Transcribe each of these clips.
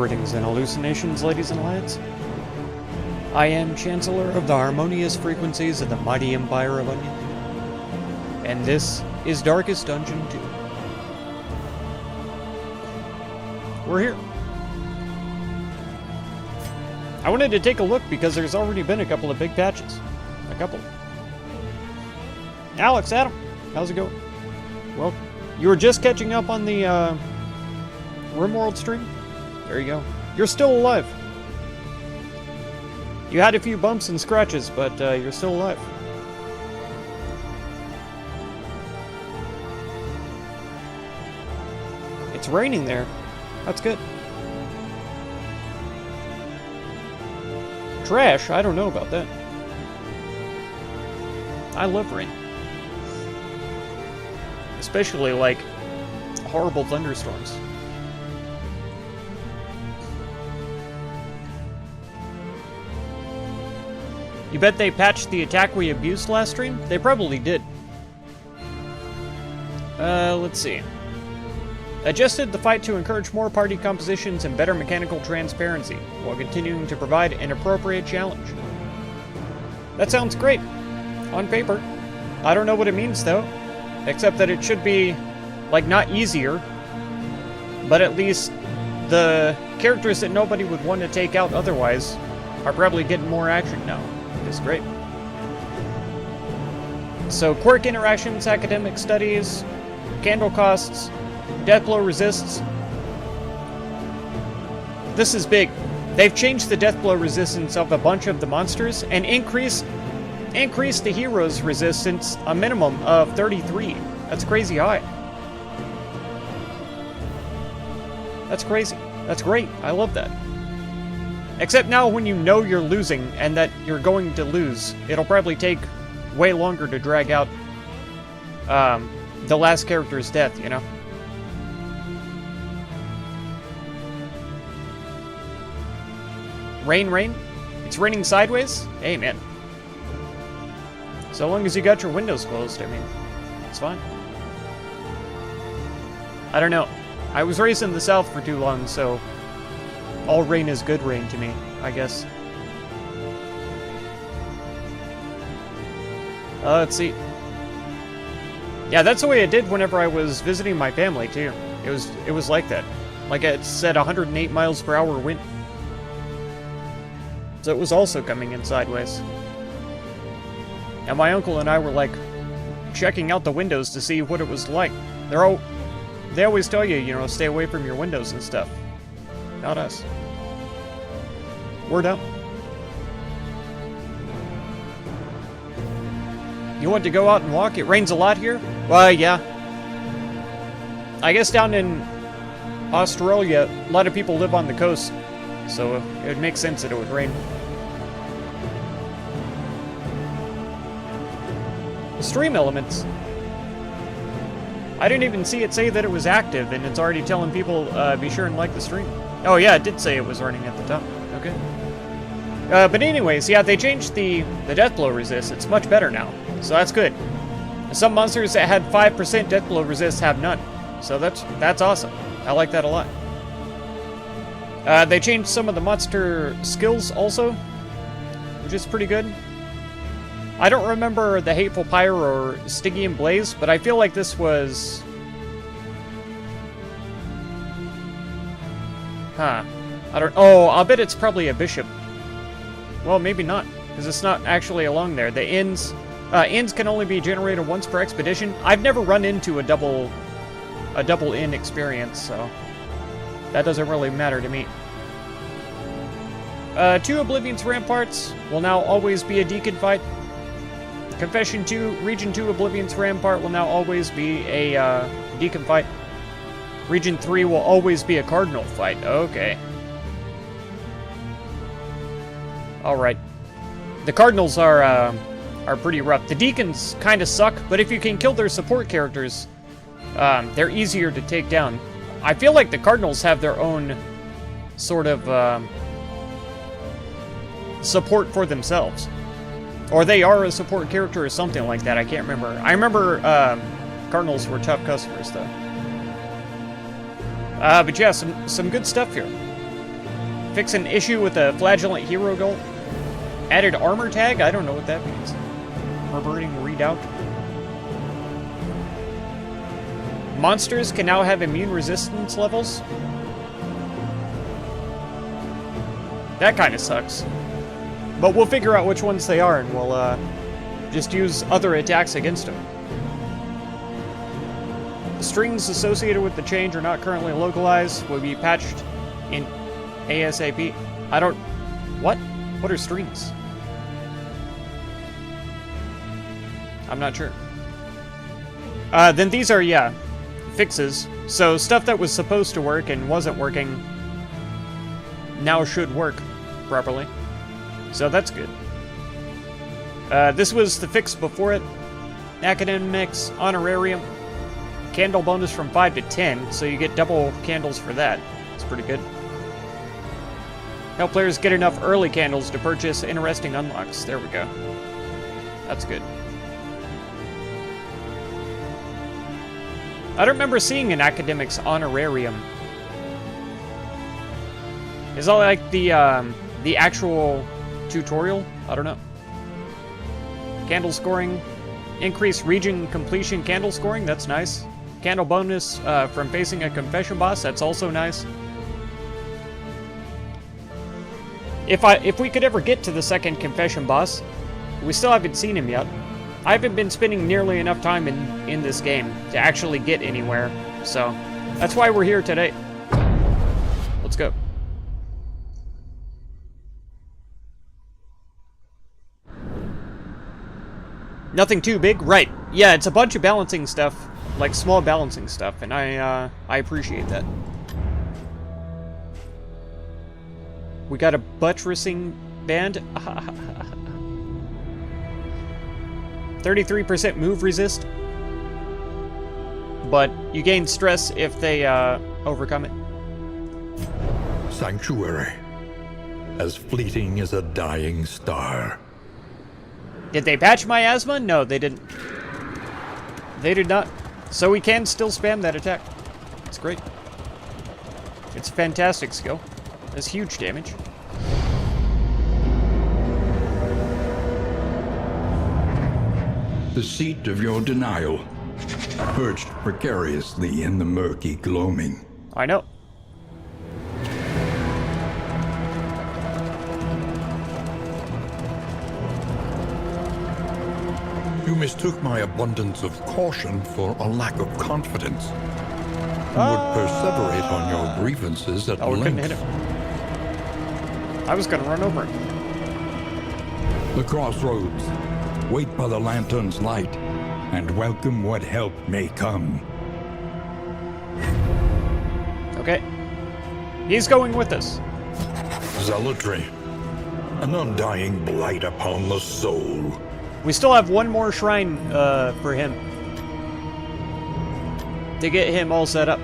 Greetings and hallucinations, ladies and lads. I am Chancellor of the harmonious frequencies of the mighty Empire of Onion. And this is Darkest Dungeon 2. We're here. I wanted to take a look because there's already been a couple of big patches. A couple. Alex, Adam, how's it going? Well, you were just catching up on the RimWorld stream? There you go. You're still alive. You had a few bumps and scratches, but you're still alive. It's raining there. That's good. Trash? I don't know about that. I love rain. Especially, like, horrible thunderstorms. You bet they patched the attack we abused last stream? They probably did. Let's see. Adjusted the fight to encourage more party compositions and better mechanical transparency, while continuing to provide an appropriate challenge. That sounds great. On paper. I don't know what it means, though. Except that it should be, like, not easier, but at least the characters that nobody would want to take out otherwise are probably getting more action now. It's great. So, quirk interactions, academic studies, candle costs, deathblow resists. This is big. They've changed the deathblow resistance of a bunch of the monsters and increased the hero's resistance a minimum of 33. That's crazy high. That's crazy. That's great. I love that. Except now when you know you're losing and that you're going to lose, it'll probably take way longer to drag out the last character's death, you know? Rain? It's raining sideways? Hey, man. So long as you got your windows closed, I mean, it's fine. I don't know. I was raised in the South for too long, so all rain is good rain to me, I guess. Let's see. Yeah, that's the way it did whenever I was visiting my family, too. It was like that. Like it said 108 miles per hour wind. So it was also coming in sideways. And my uncle and I were, like, checking out the windows to see what it was like. They always tell you, you know, stay away from your windows and stuff. Not us. Word up. You want to go out and walk? It rains a lot here? Well, yeah. I guess down in Australia, a lot of people live on the coast, so it would make sense that it would rain. Stream elements. I didn't even see it say that it was active, and it's already telling people, be sure and like the stream. Oh yeah, it did say it was running at the top. Okay. But anyways, yeah, they changed the deathblow resist. It's much better now, so that's good. Some monsters that had 5% deathblow resist have none, so that's awesome. I like that a lot. They changed some of the monster skills also, which is pretty good. I don't remember the Hateful Pyre or Stygian Blaze, but I feel like this was... Huh. Oh, I'll bet it's probably a bishop. Well, maybe not, because it's not actually along there. The inns can only be generated once per expedition. I've never run into a double inn experience, so that doesn't really matter to me. 2 Oblivion's Ramparts will now always be a Deacon fight. Confession 2, Region 2 Oblivion's Rampart will now always be a Deacon fight. Region 3 will always be a Cardinal fight. Okay. Alright. The Cardinals are pretty rough. The Deacons kind of suck, but if you can kill their support characters, they're easier to take down. I feel like the Cardinals have their own sort of support for themselves. Or they are a support character or something like that. I can't remember. I remember Cardinals were tough customers, though. But yeah, some good stuff here. Fix an issue with a Flagellant Hero Goal. Added armor tag? I don't know what that means. Reverting Redoubt. Monsters can now have immune resistance levels. That kind of sucks. But we'll figure out which ones they are, and we'll just use other attacks against them. The strings associated with the change are not currently localized. Will be patched in ASAP. I don't... What? What are strings? I'm not sure. Then these are, yeah, fixes. So stuff that was supposed to work and wasn't working now should work properly. So that's good. This was the fix before it. Academics Honorarium. Candle bonus from 5 to 10, so you get double candles for that. It's pretty good. Help players get enough early candles to purchase interesting unlocks. There we go. That's good. I don't remember seeing an Academics Honorarium. Is that like the actual tutorial? I don't know. Candle scoring. Increase region completion candle scoring. That's nice. Candle bonus from facing a confession boss. That's also nice. If we could ever get to the second confession boss, we still haven't seen him yet. I haven't been spending nearly enough time in this game to actually get anywhere, so that's why we're here today. Let's go. Nothing too big, right? Yeah, it's a bunch of balancing stuff, like small balancing stuff, and I appreciate that. We got a buttressing band. 33% move resist, but you gain stress if they overcome it. Sanctuary, as fleeting as a dying star. Did they patch my asthma? No, they didn't. They did not. So we can still spam that attack. It's great. It's a fantastic skill. It's huge damage. The seat of your denial, perched precariously in the murky gloaming. I know. You mistook my abundance of caution for a lack of confidence, and would perseverate on your grievances at Oh, we couldn't length. hit him. I was gonna run over him. The crossroads. Wait by the lantern's light, and welcome what help may come. Okay. He's going with us. Zealotry, an undying blight upon the soul. We still have one more shrine for him to get him all set up.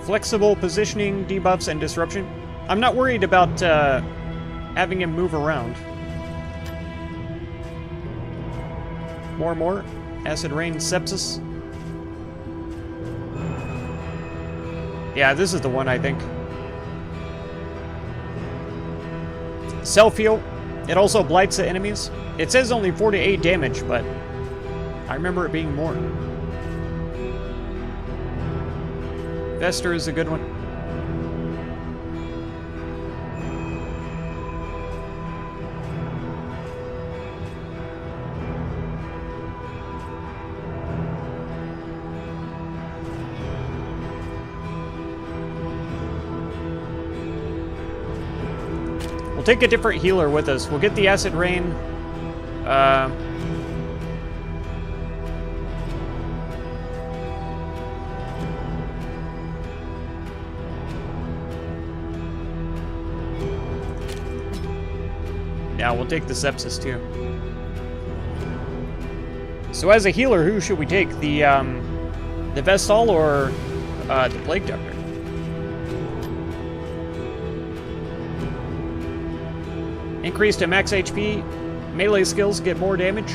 Flexible positioning, debuffs, and disruption. I'm not worried about having him move around. More. Acid Rain, Sepsis. Yeah, this is the one, I think. Self-heal. It also blights the enemies. It says only 48 damage, but I remember it being more. Vester is a good one. We'll take a different healer with us. We'll get the Acid Rain. Yeah, we'll take the Sepsis too. So as a healer, who should we take? The Vestal or the Plague Doctor? Increased to max HP. Melee skills get more damage.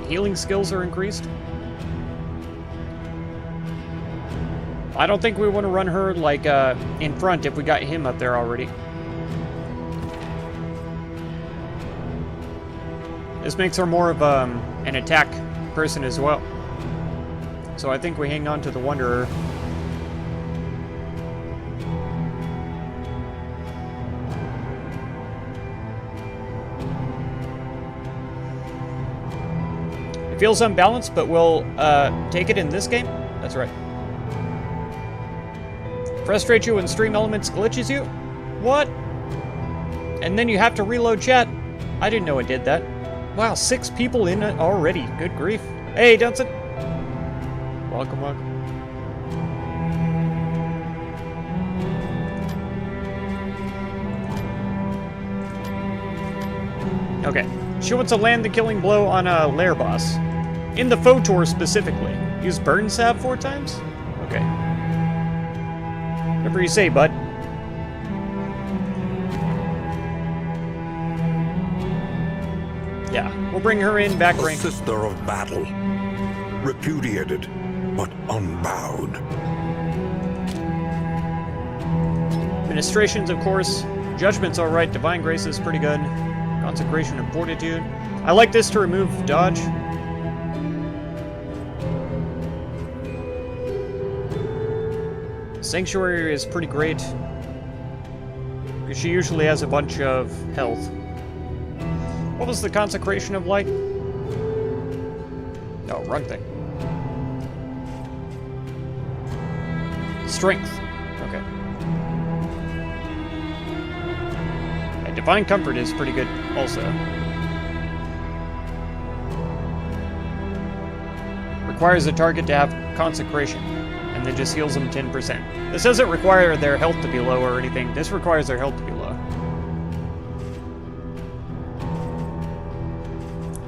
Healing skills are increased. I don't think we want to run her, like, in front if we got him up there already. This makes her more of an attack person as well. So I think we hang on to the Wanderer. It feels unbalanced, but we'll take it in this game. That's right. Frustrate you when stream elements glitches you? What? And then you have to reload chat? I didn't know it did that. Wow, 6 people in it already. Good grief. Hey, Dunson. Welcome, welcome. Okay. She wants to land the killing blow on a lair boss. In the Photor specifically. Use burn salve 4 times? Okay. Whatever you say, bud. Yeah, we'll bring her in back The rank. sister of battle, repudiated but unbowed. Ministrations, of course. Judgment's alright. Divine Grace is pretty good. Consecration and Fortitude. I like this to remove dodge. Sanctuary is pretty great. Because she usually has a bunch of health. What was the Consecration of Light? Oh, wrong thing. Strength. Okay. And Divine Comfort is pretty good also. Requires a target to have Consecration, and then just heals them 10%. This doesn't require their health to be low or anything. This requires their health to be low.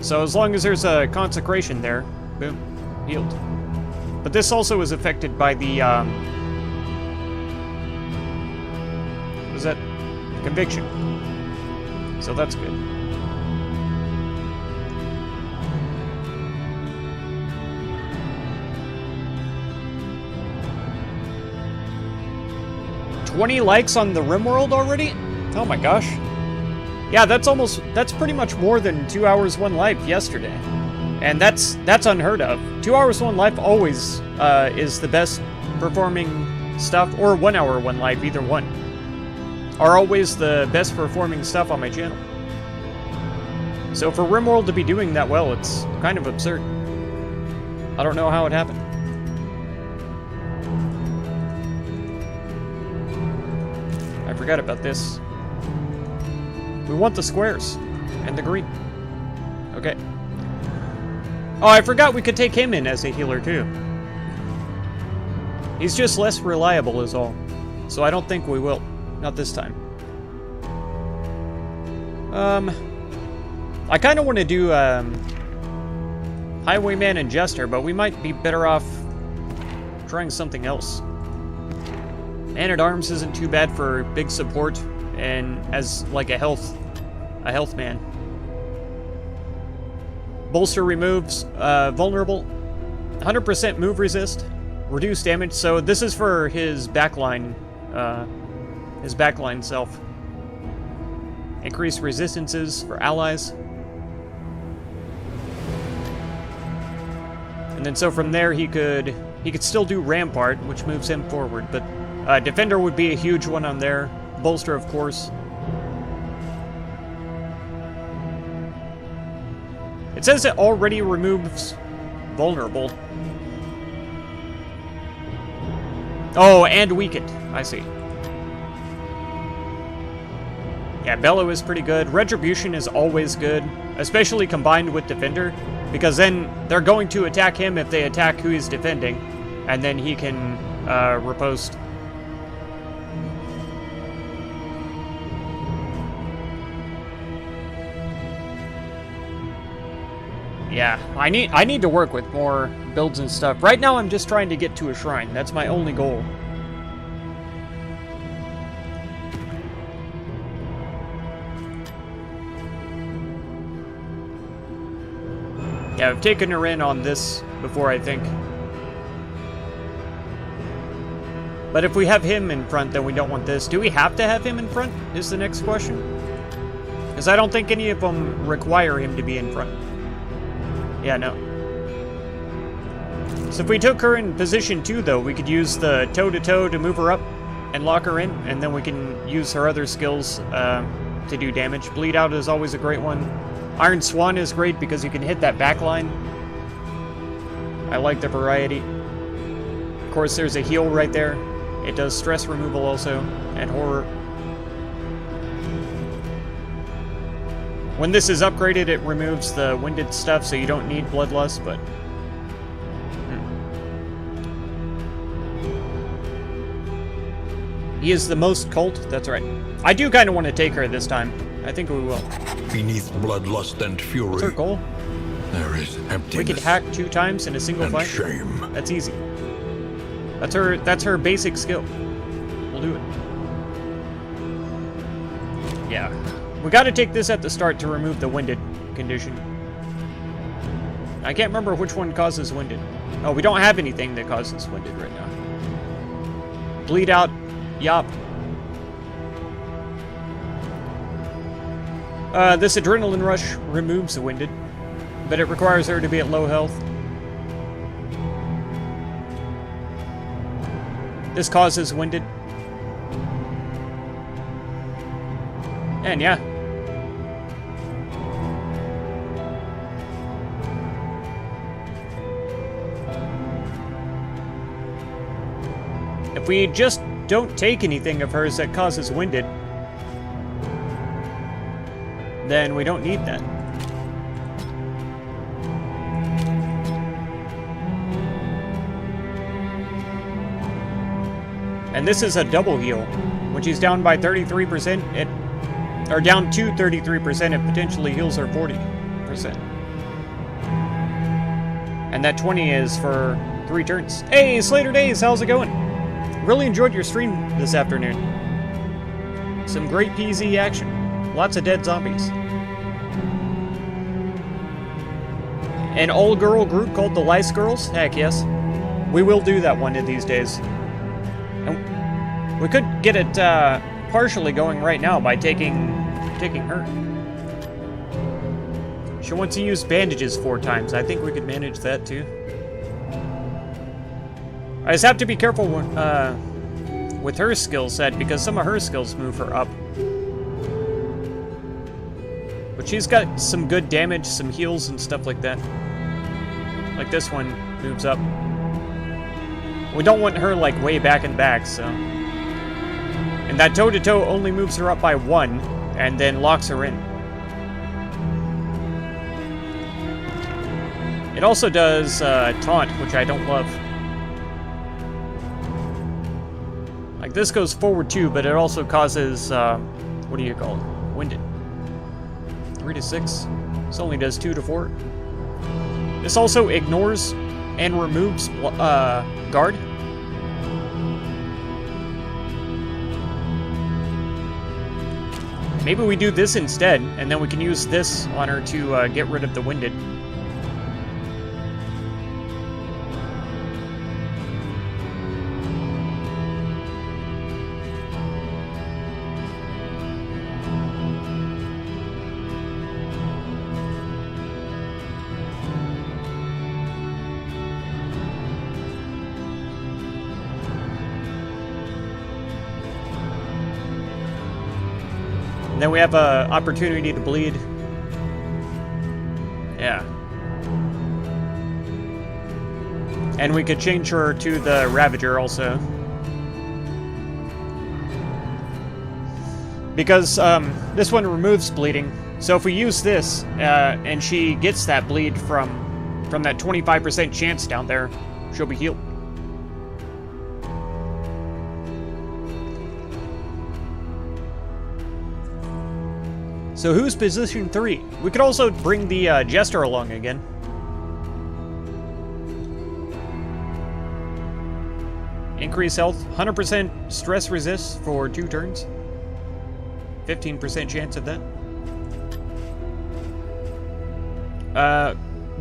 So as long as there's a Consecration there, boom, healed. But this also is affected by the, what was that? Conviction. So that's good. $20 likes on the RimWorld already? Oh my gosh. Yeah, that's pretty much more than 2 hours 1 life yesterday. And that's unheard of. 2 hours 1 life always is the best performing stuff, or 1 hour 1 life, either one, are always the best performing stuff on my channel. So for RimWorld to be doing that well, it's kind of absurd. I don't know how it happened. I forgot about this. We want the squares. And the green. Okay. Oh, I forgot we could take him in as a healer, too. He's just less reliable is all. So I don't think we will. Not this time. I kind of want to do, Highwayman and Jester, but we might be better off trying something else. Man-at-Arms isn't too bad for big support, and as, like, a health man. Bolster removes, vulnerable. 100% move resist. Reduce damage, so this is for his backline self. Increase resistances for allies. And then so from there he could still do Rampart, which moves him forward, but Defender would be a huge one on there. Bolster, of course. It says it already removes vulnerable. Oh, and weakened. I see. Yeah, Bellow is pretty good. Retribution is always good, especially combined with Defender, because then they're going to attack him if they attack who he's defending, and then he can riposte. Yeah, I need to work with more builds and stuff. Right now I'm just trying to get to a shrine. That's my only goal. Yeah, I've taken her in on this before, I think. But if we have him in front, then we don't want this. Do we have to have him in front, is the next question. Because I don't think any of them require him to be in front. Yeah, no. So if we took her in position 2, though, we could use the toe-to-toe to move her up and lock her in, and then we can use her other skills to do damage. Bleed Out is always a great one. Iron Swan is great because you can hit that back line. I like the variety. Of course, there's a heal right there. It does stress removal also, and horror. When this is upgraded, it removes the winded stuff, so you don't need Bloodlust, but... He is the most cult, that's right. I do kind of want to take her this time. I think we will. Beneath bloodlust and fury, What's our goal? there is emptiness. We could hack 2 times in a single and fight. shame. That's easy. That's her basic skill. We'll do it. Yeah. We gotta take this at the start to remove the winded condition. I can't remember which one causes winded. Oh, we don't have anything that causes winded right now. Bleed Out. Yup. This Adrenaline Rush removes the winded, but it requires her to be at low health. This causes winded. And yeah. If we just don't take anything of hers that causes winded, then we don't need that. And this is a double heal. When she's down by 33%, or down to 33%, it potentially heals her 40%. And that 20 is for 3 turns. Hey, Slater Days, how's it going? Really enjoyed your stream this afternoon. Some great PZ action. Lots of dead zombies. An all-girl group called the Lice Girls? Heck yes. We will do that one of these days. And we could get it partially going right now by taking her. She wants to use bandages 4 times. I think we could manage that too. I just have to be careful with her skill set because some of her skills move her up. But she's got some good damage, some heals and stuff like that. Like this one moves up. We don't want her like way back and back, so. And that toe-to-toe only moves her up by 1 and then locks her in. It also does taunt, which I don't love. Like this goes forward too, but it also causes, what do you call it? Winded. 3 to 6. This only does 2 to 4. This also ignores and removes guard. Maybe we do this instead, and then we can use this on her to get rid of the winded. Then we have an opportunity to bleed. Yeah. And we could change her to the Ravager also. Because this one removes bleeding. So if we use this, and she gets that bleed from that 25% chance down there, she'll be healed. So who's position 3? We could also bring the Jester along again. Increase health, 100% stress resist for 2 turns. 15% chance of that.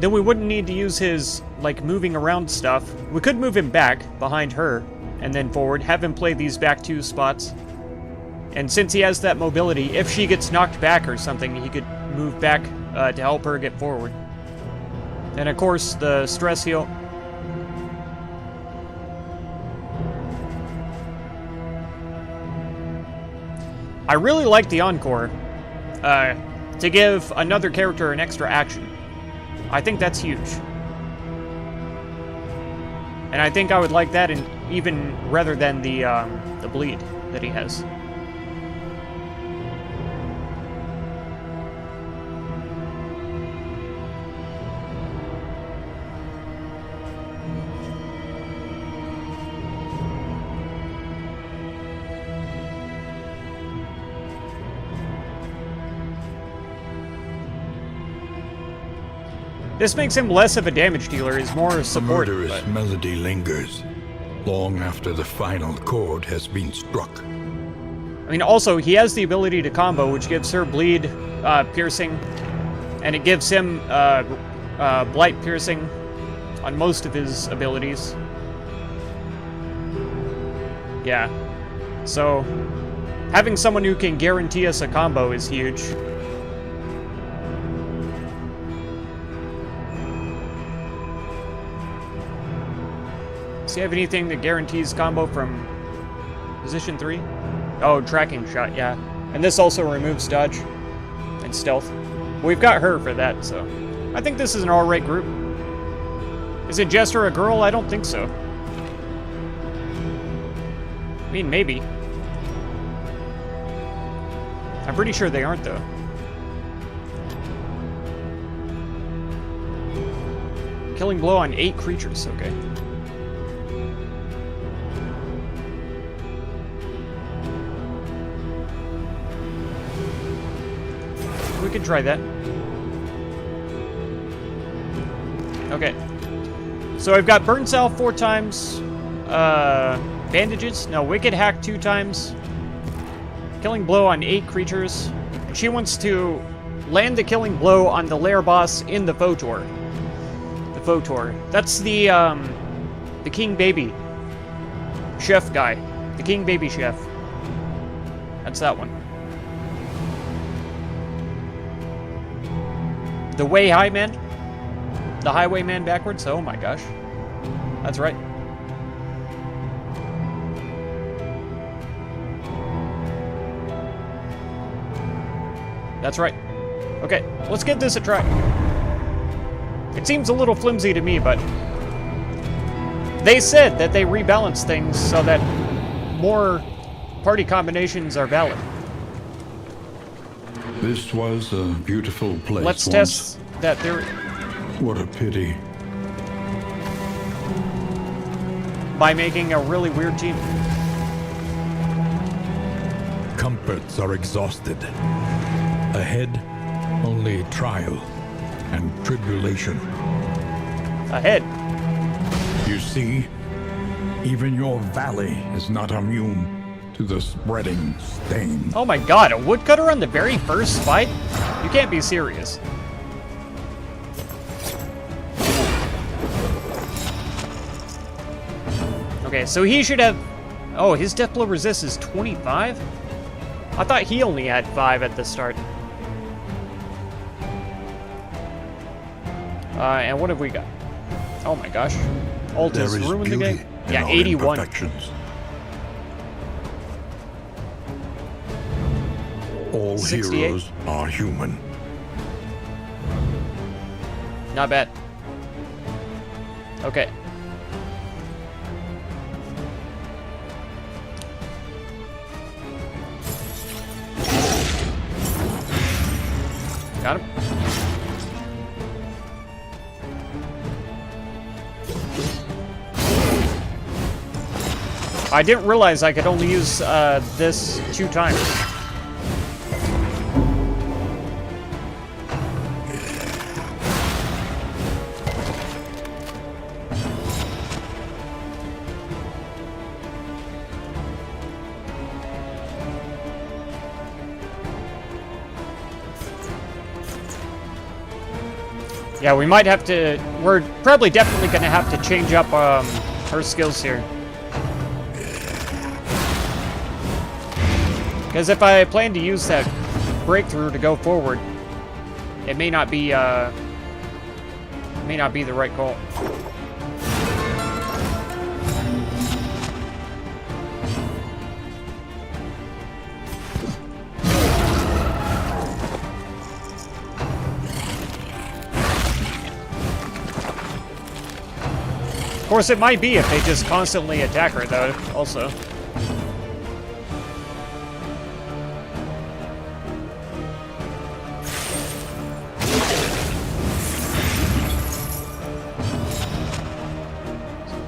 Then we wouldn't need to use his, like, moving around stuff. We could move him back behind her and then forward. Have him play these back 2 spots. And since he has that mobility, if she gets knocked back or something, he could move back to help her get forward. And of course, the stress heal. I really like the Encore to give another character an extra action. I think that's huge. And I think I would like that even rather than the bleed that he has. This makes him less of a damage dealer, he's more support. The murderous melody lingers long after the final chord has been struck. I mean, also, he has the ability to combo, which gives her bleed, piercing, and it gives him blight piercing on most of his abilities. Yeah. So, having someone who can guarantee us a combo is huge. Does he have anything that guarantees combo from position 3? Oh, tracking shot, yeah. And this also removes dodge and stealth. We've got her for that, so I think this is an alright group. Is it Jester a girl? I don't think so. I mean, maybe. I'm pretty sure they aren't, though. Killing blow on 8 creatures, okay. We could try that. Okay. So I've got Burn Salve 4 times. Bandages. No, Wicked Hack 2 times. Killing Blow on 8 creatures. And she wants to land the Killing Blow on the Lair boss in the Photor. The Photor. That's the King Baby Chef guy. The King Baby Chef. That's that one. The Way High Man? The Highwayman backwards? Oh my gosh. That's right. That's right. Okay, let's give this a try. It seems a little flimsy to me, but they said that they rebalance things so that more party combinations are valid. This was a beautiful place. Let's once. test that theory. What a pity. By making a really weird team. Comforts are exhausted. Ahead, only trial and tribulation. Ahead. You see, even your valley is not immune to the spreading stain. Oh my god, a woodcutter on the very first fight? You can't be serious. Okay, so he should have... Oh, his death blow resist is 25? I thought he only had 5 at the start. And what have we got? Oh my gosh. Ult has ruined the game. Yeah, 81. All 68. heroes are human. Not bad. Okay. Got him. I didn't realize I could only use this 2 times. Yeah, we might have to... We're probably definitely going to have to change up her skills here. Because if I plan to use that breakthrough to go forward, it may not be the right call. Of course, it might be if they just constantly attack her, though, also.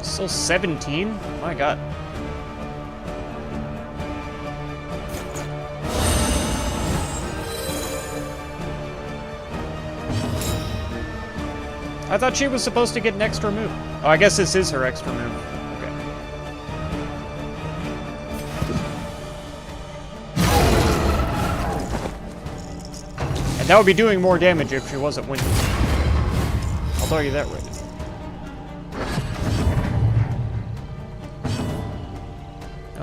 Still 17? My god. I thought she was supposed to get an extra move. Oh, I guess this is her extra move. Okay. And that would be doing more damage if she wasn't winning. I'll tell you that right now.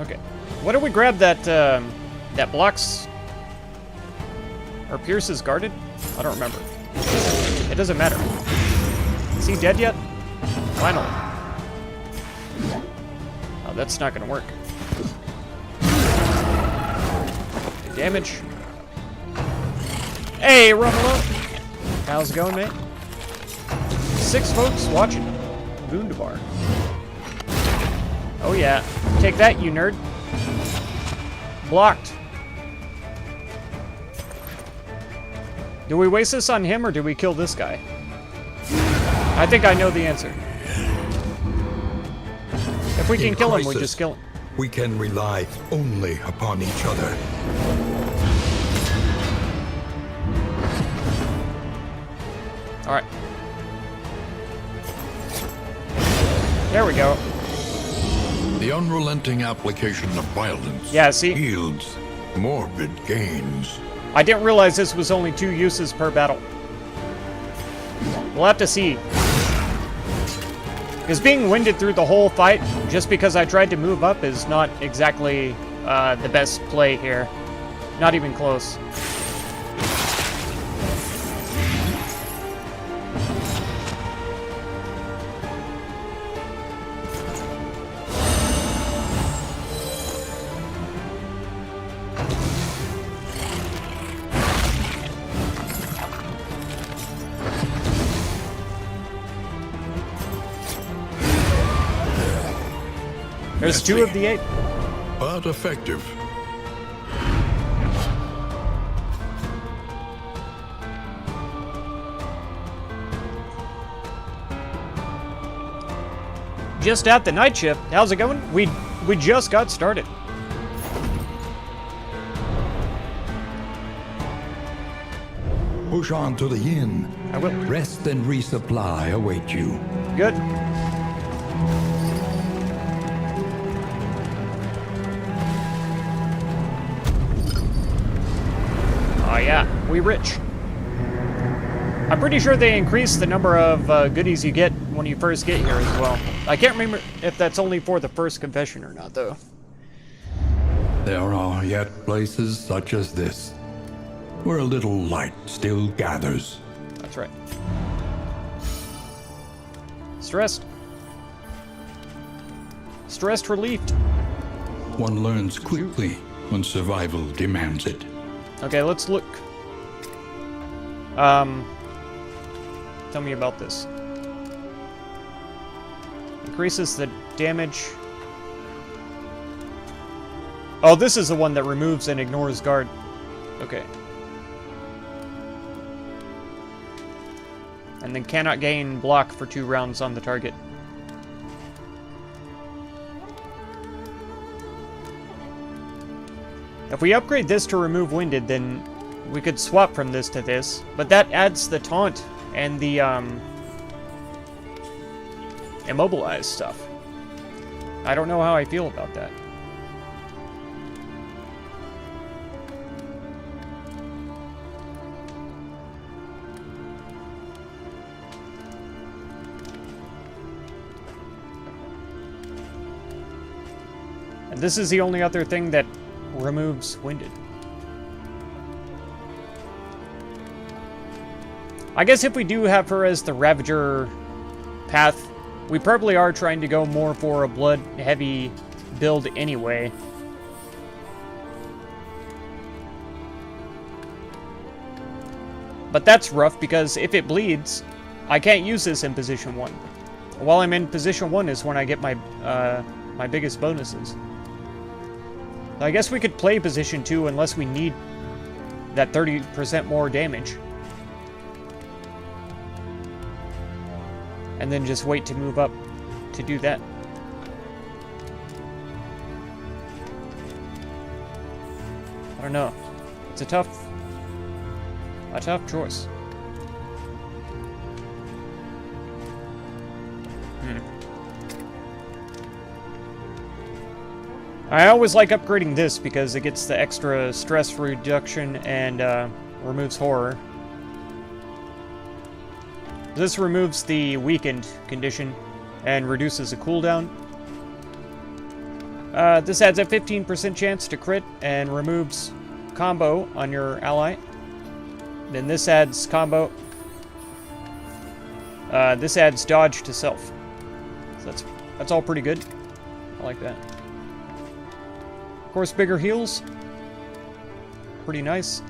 Okay. What did we grab that, that blocks... or pierces guarded? I don't remember. It doesn't matter. Is he dead yet? Finally. Oh, that's not gonna work. Damage. Hey, Romolo! How's it going, mate? 6 folks watching. Wunderbar. Oh yeah. Take that, you nerd. Blocked. Do we waste this on him, or do we kill this guy? I think I know the answer. If we can kill him, we just kill him. We can rely only upon each other. Alright. There we go. The unrelenting application of violence yields morbid gains. I didn't realize this was only 2 uses per battle. We'll have to see. Because being winded through the whole fight, just because I tried to move up, is not exactly the best play here. Not even close. There's 2 of the 8. But effective. Just at the night shift. How's it going? We just got started. Push on to the inn. I will. Rest and resupply await you. Good. Oh yeah, we rich. I'm pretty sure they increase the number of goodies you get when you first get here as well. I can't remember if that's only for the first confession or not, though. There are yet places such as this, where a little light still gathers. That's right. Stressed. Stressed relieved. One learns quickly when survival demands it. Okay, let's look. Tell me about this. Increases the damage. Oh, this is the one that removes and ignores guard. Okay. And then cannot gain block for 2 rounds on the target. If we upgrade this to remove winded, then we could swap from this to this, but that adds the taunt and the immobilize stuff. I don't know how I feel about that. And this is the only other thing that removes Winded. I guess if we do have her as the Ravager path, we probably are trying to go more for a blood-heavy build anyway. But that's rough, because if it bleeds, I can't use this in position 1. While I'm in position 1 is when I get my my biggest bonuses. So I guess we could play position 2 unless we need that 30% more damage. And then just wait to move up to do that. I don't know. It's a tough choice. I always like upgrading this because it gets the extra stress reduction and removes horror. This removes the weakened condition and reduces the cooldown. This adds a 15% chance to crit and removes combo on your ally. Then this adds combo. This adds dodge to self. So that's all pretty good. I like that. Of course, bigger heals. Pretty nice.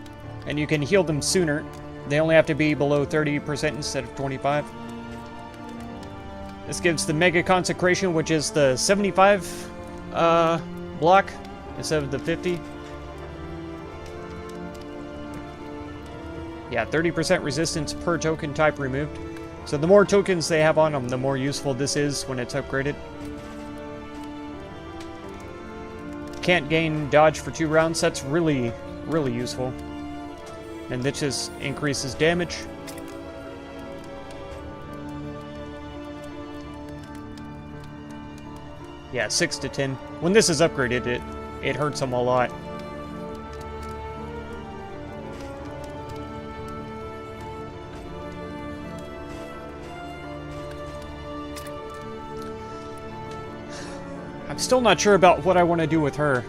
And you can heal them sooner. They only have to be below 30% instead of 25%. This gives the Mega Consecration, which is the 75 block instead of the 50. Yeah, 30% resistance per token type removed. So the more tokens they have on them, the more useful this is when it's upgraded. Can't gain dodge for 2 rounds. That's really, really useful. And this just increases damage. Yeah, 6 to 10. When this is upgraded, it hurts them a lot. I'm still not sure about what I want to do with her.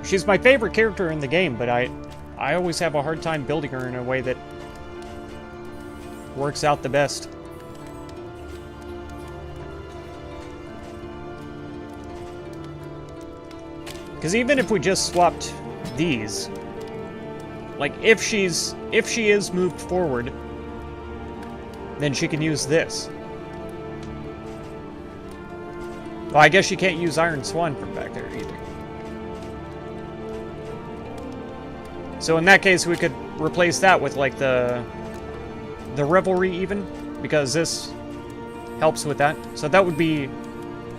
She's my favorite character in the game, but I always have a hard time building her in a way that works out the best. Because even if we just swapped these, like if she is moved forward, then she can use this. Well, I guess she can't use Iron Swan from back there either. So in that case, we could replace that with like the Revelry even, because this helps with that. So that would be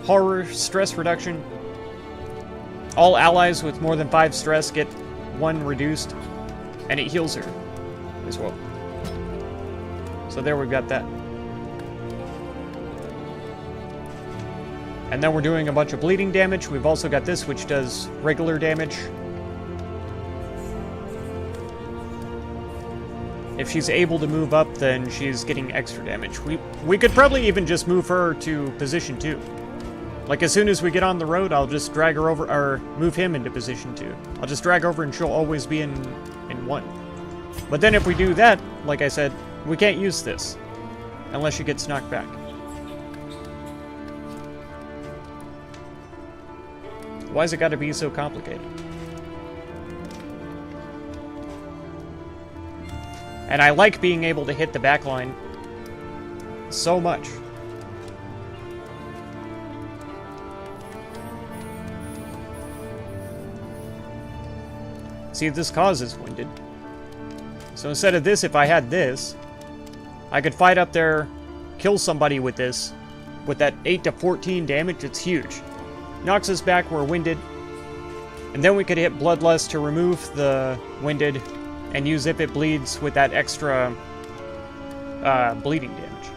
horror, stress reduction. All allies with more than 5 stress get 1 reduced, and it heals her as well. So there we've got that. And then we're doing a bunch of bleeding damage. We've also got this, which does regular damage. If she's able to move up, then she's getting extra damage. We could probably even just move her to position 2. Like, as soon as we get on the road, I'll just drag her over, or move him into position 2. I'll just drag over and she'll always be in 1. But then if we do that, like I said, we can't use this. Unless she gets knocked back. Why's it gotta be so complicated? And I like being able to hit the back line so much. See, this causes Winded. So instead of this, if I had this, I could fight up there, kill somebody with this. With that 8 to 14 damage, it's huge. Knocks us back, we're Winded. And then we could hit Bloodlust to remove the Winded and use if it bleeds with that extra bleeding damage.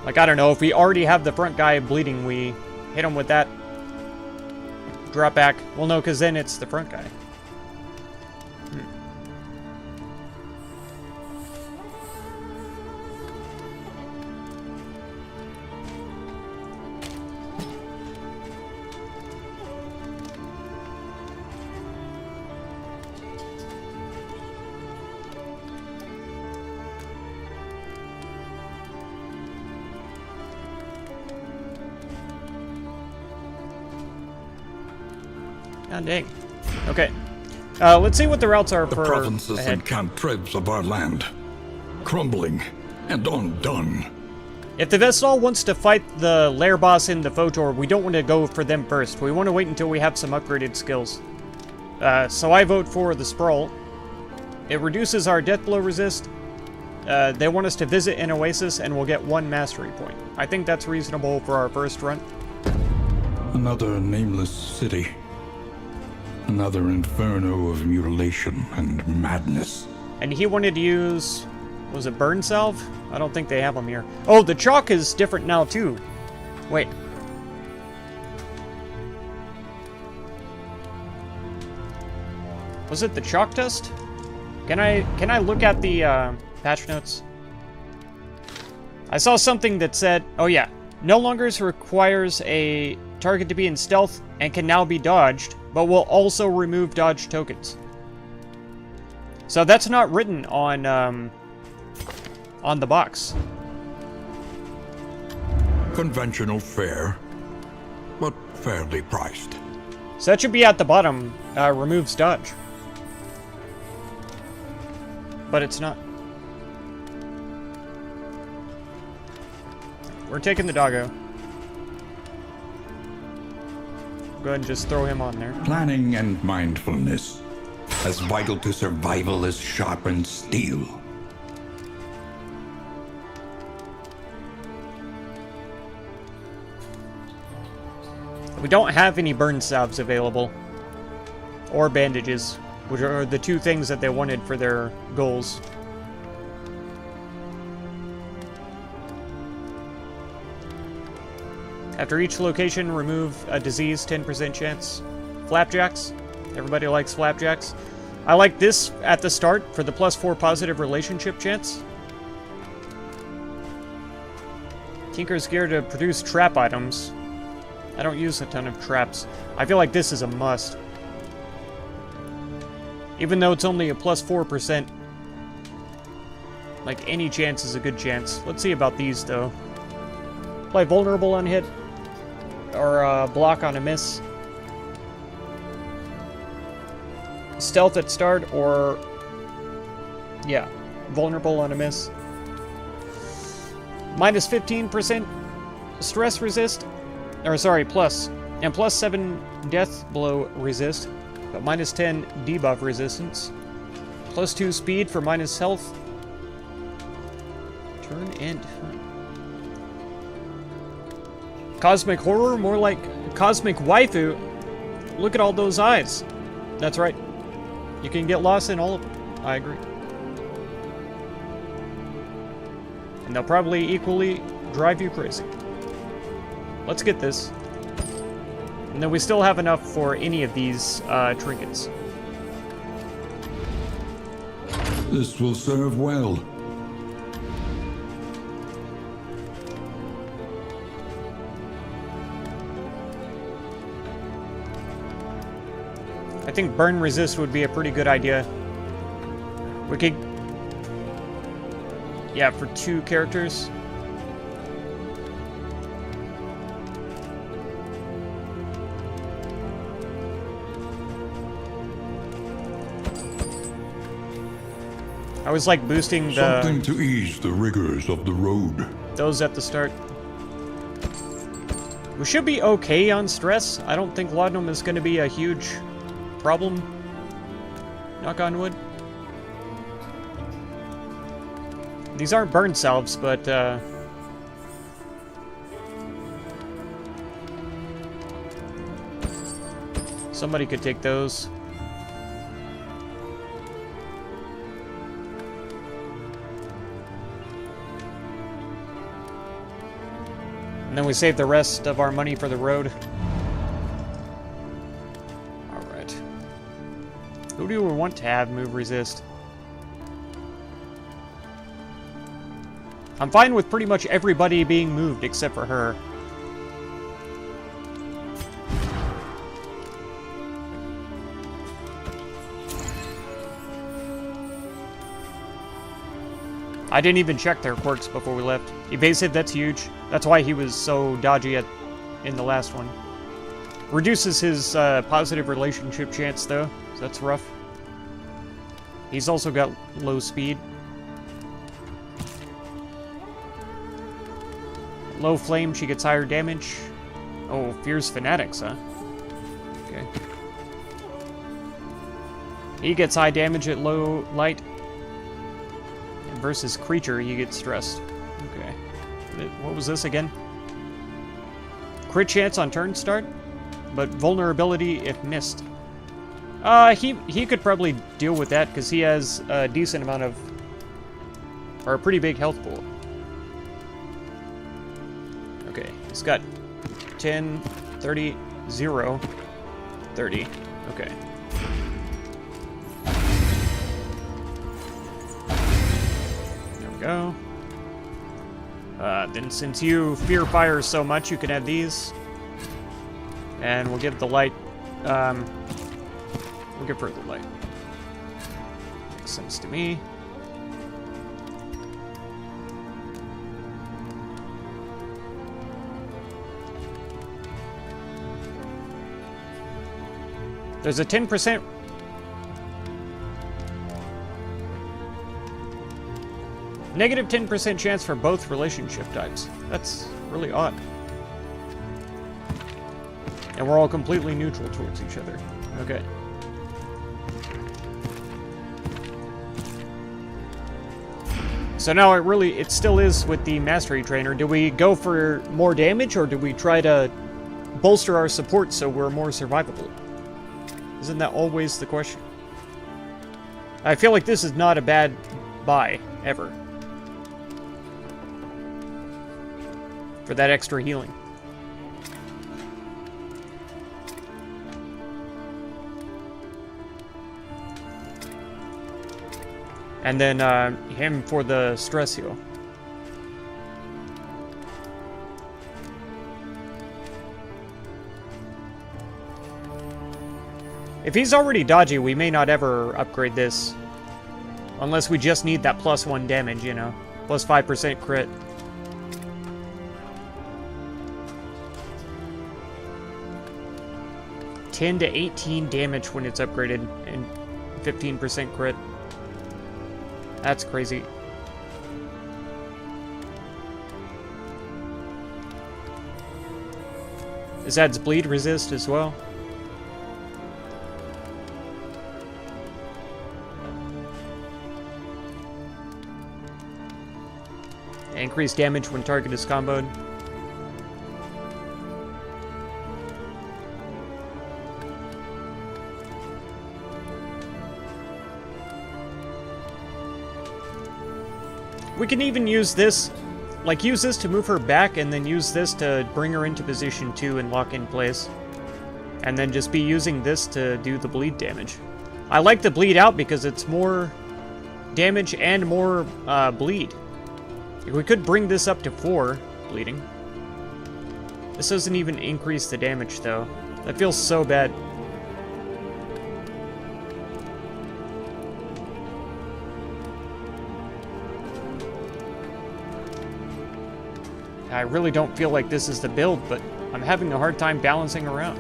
Like, I don't know, if we already have the front guy bleeding, we hit him with that. Drop back. Well, no, because then it's the front guy. God dang. Okay. Let's see what the routes are The for provinces ahead. and cantrevs of our land, crumbling and undone. If the Vestal wants to fight the Lair boss in the Photor, we don't want to go for them first. We want to wait until we have some upgraded skills. So I vote for the Sprawl. It reduces our death blow resist. They want us to visit an oasis, and we'll get 1 mastery point. I think that's reasonable for our first run. Another nameless city. Another inferno of mutilation and madness. And he wanted to use... was it Burn Salve? I don't think they have them here. Oh, the chalk is different now, too. Wait. Was it the chalk test? Can I look at the patch notes? I saw something that said, oh yeah, no longer requires a target to be in stealth and can now be dodged, but will also remove dodge tokens. So that's not written on the box. Conventional fare, but fairly priced. So that should be at the bottom, removes dodge. But it's not. We're taking the doggo. Go ahead and just throw him on there. Planning and mindfulness, as vital to survival as sharpened steel. We don't have any burn salves available. Or bandages, which are the 2 things that they wanted for their goals. After each location, remove a disease, 10% chance. Flapjacks. Everybody likes flapjacks. I like this at the start for the +4 positive relationship chance. Tinker's gear to produce trap items. I don't use a ton of traps. I feel like this is a must. Even though it's only a +4%. Like, any chance is a good chance. Let's see about these, though. Play vulnerable on hit. Or block on a miss. Stealth at start, or... yeah, vulnerable on a miss. Minus 15% stress resist. Or, sorry, plus. And +7 death blow resist. But minus 10 debuff resistance. +2 speed for minus health. Turn end. Cosmic horror, more like cosmic waifu. Look at all those eyes. That's right. You can get lost in all of them. I agree. And they'll probably equally drive you crazy. Let's get this. And then we still have enough for any of these trinkets. This will serve well. I think burn resist would be a pretty good idea. We could... yeah, for 2 characters. I was like boosting Something to ease the rigors of the road. those at the start. We should be okay on stress. I don't think laudanum is going to be a huge problem. Knock on wood. These aren't burn salves, but somebody could take those. And then we save the rest of our money for the road. Alright. Who do we want to have move resist? I'm fine with pretty much everybody being moved except for her. I didn't even check their quirks before we left. Evasive, that's huge. That's why he was so dodgy in the last one. Reduces his positive relationship chance, though. So that's rough. He's also got low speed. Low flame, she gets higher damage. Oh, fears fanatics, huh? Okay. He gets high damage at low light. And versus creature, he gets stressed. Okay. What was this again? Crit chance on turn start, but vulnerability if missed. He could probably deal with that because he has a decent amount of, or a pretty big health pool. Okay, he's got 10, 30, 0, 30. Okay. There we go. Then since you fear fire so much, you can have these. And we'll give the light, we'll give her the light. Makes sense to me. There's a 10% negative 10% chance for both relationship types. That's really odd. And we're all completely neutral towards each other. Okay. So now it still is with the Mastery Trainer. Do we go for more damage, or do we try to bolster our support so we're more survivable? Isn't that always the question? I feel like this is not a bad buy, ever. For that extra healing. And then him for the stress heal. If he's already dodgy, we may not ever upgrade this. Unless we just need that +1 damage, you know. Plus 5% crit. $10 to 18 damage when it's upgraded, and 15% crit. That's crazy. This adds bleed resist as well. Increased damage when target is comboed. We can even use this, like use this to move her back and then use this to bring her into position 2 and lock in place. And then just be using this to do the bleed damage. I like the bleed out because it's more damage and more bleed. We could bring this up to 4 bleeding. This doesn't even increase the damage though. That feels so bad. I really don't feel like this is the build, but I'm having a hard time balancing around.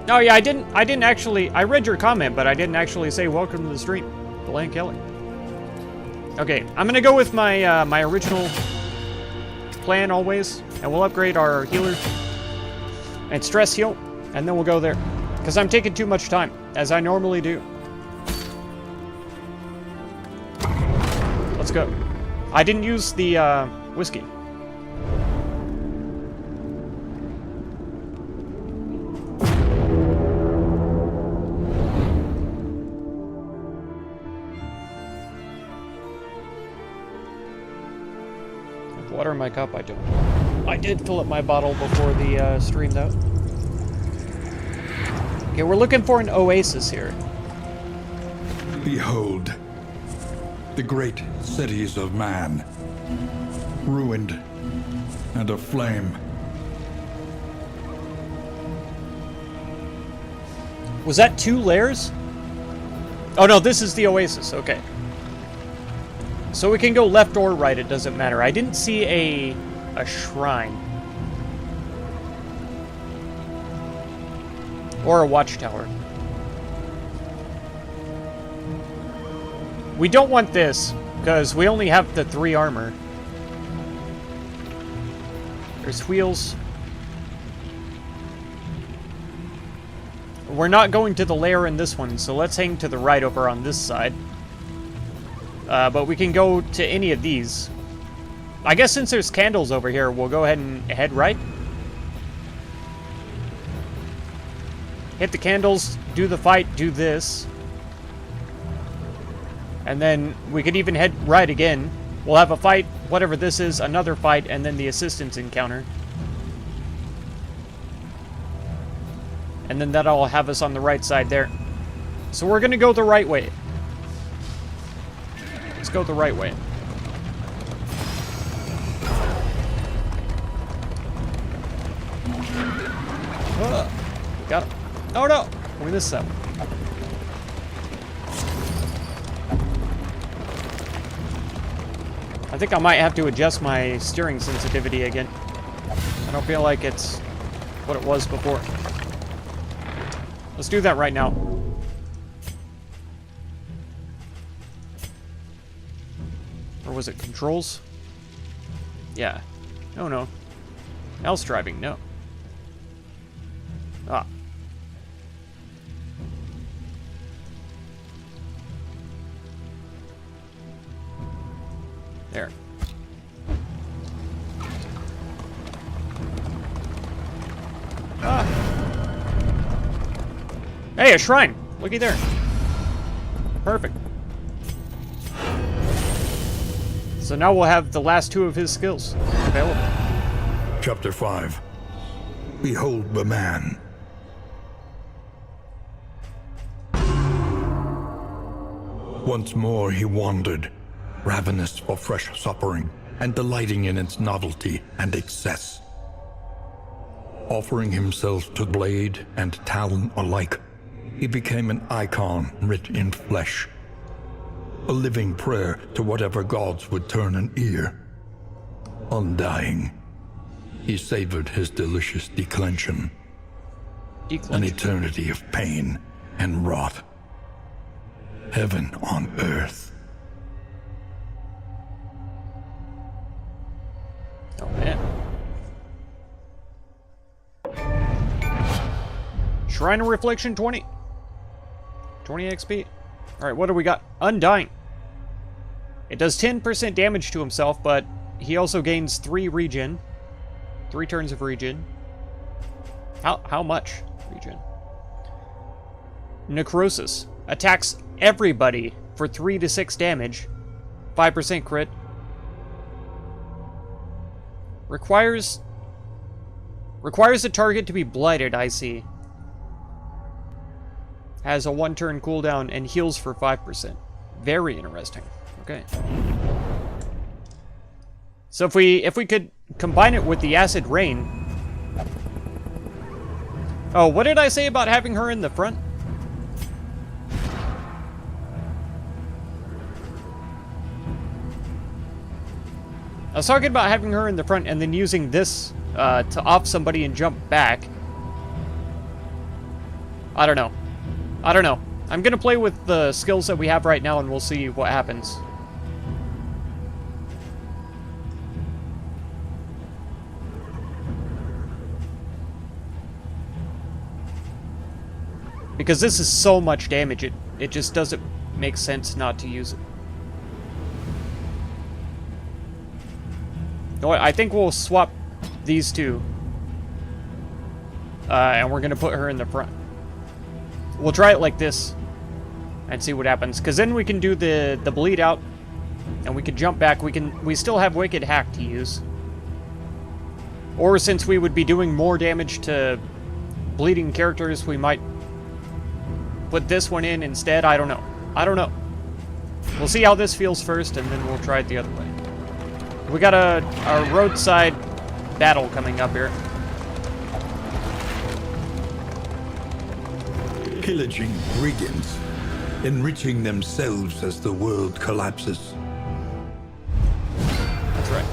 Oh yeah, I didn't actually, I read your comment, but I didn't actually say welcome to the stream, Delaney Kelly. Okay, I'm gonna go with my my original plan always, and we'll upgrade our healer and stress heal, and then we'll go there, because I'm taking too much time, as I normally do. Let's go. I didn't use the whiskey. Water in my cup, I don't. I did fill up my bottle before the stream, though. Okay, we're looking for an oasis here. Behold, the great cities of man, ruined and aflame. Was that 2 layers? Oh no, this is the oasis, okay. So we can go left or right, it doesn't matter. I didn't see a shrine. Or a watchtower. We don't want this, because we only have the 3 armor. There's wheels. We're not going to the lair in this one, so let's hang to the right over on this side. But we can go to any of these. I guess since there's candles over here, we'll go ahead and head right. Hit the candles, do the fight, do this. And then we could even head right again. We'll have a fight, whatever this is, another fight, and then the assistance encounter. And then that'll have us on the right side there. So we're gonna go the right way. Let's go the right way. Got him. Oh no! We missed that one. I think I might have to adjust my steering sensitivity again. I don't feel like it's what it was before. Let's do that right now. Or was it controls? Yeah. Oh no. Mouse driving, no. Ah. There. Ah. Hey, a shrine! Looky there. Perfect. So now we'll have the last 2 of his skills available. Chapter 5. Behold the man. Once more he wandered, ravenous for fresh suffering, and delighting in its novelty and excess. Offering himself to blade and talon alike, he became an icon writ in flesh. A living prayer to whatever gods would turn an ear. Undying, he savored his delicious declension. An eternity of pain and wrath. Heaven on earth. Oh man. Shrine of Reflection 20. 20 XP. Alright, what do we got? Undying. It does 10% damage to himself, but he also gains 3 regen. 3 turns of regen. How much regen? Necrosis. Attacks everybody for 3 to 6 damage. 5% crit. Requires the target to be blighted, I see. Has a 1-turn cooldown and heals for 5%. Very interesting. Okay. So if we could combine it with the Acid Rain. Oh, what did I say about having her in the front? I was talking about having her in the front and then using this to off somebody and jump back. I don't know. I'm gonna play with the skills that we have right now and we'll see what happens. Because this is so much damage, it just doesn't make sense not to use it. You know what, I think we'll swap these 2. And we're gonna put her in the front. We'll try it like this and see what happens, because then we can do the bleed out and we can jump back. We still have Wicked Hack to use, or since we would be doing more damage to bleeding characters, we might put this one in instead. I don't know. I don't know. We'll see how this feels first, and then we'll try it the other way. We got a roadside battle coming up here. Pillaging brigands, enriching themselves as the world collapses. That's right.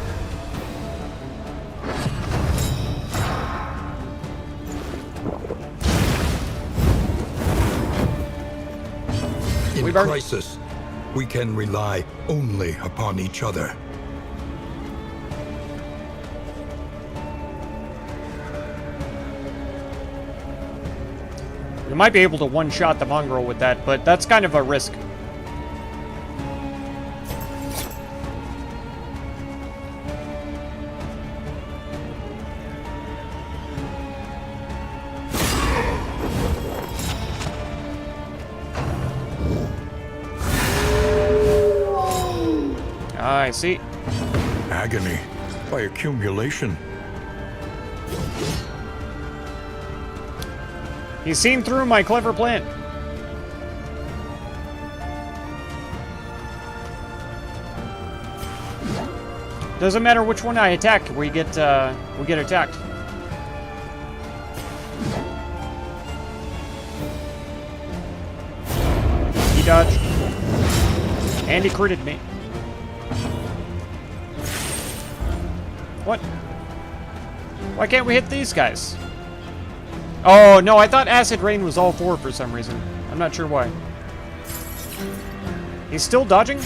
In burned. crisis, we can rely only upon each other. We might be able to one-shot the mongrel with that, but that's kind of a risk. I see. Agony by accumulation. He's seen through my clever plan. Doesn't matter which one I attack, we get attacked. He dodged. And he critted me. What? Why can't we hit these guys? Oh, no, I thought Acid Rain was all four for some reason. I'm not sure why. He's still dodging?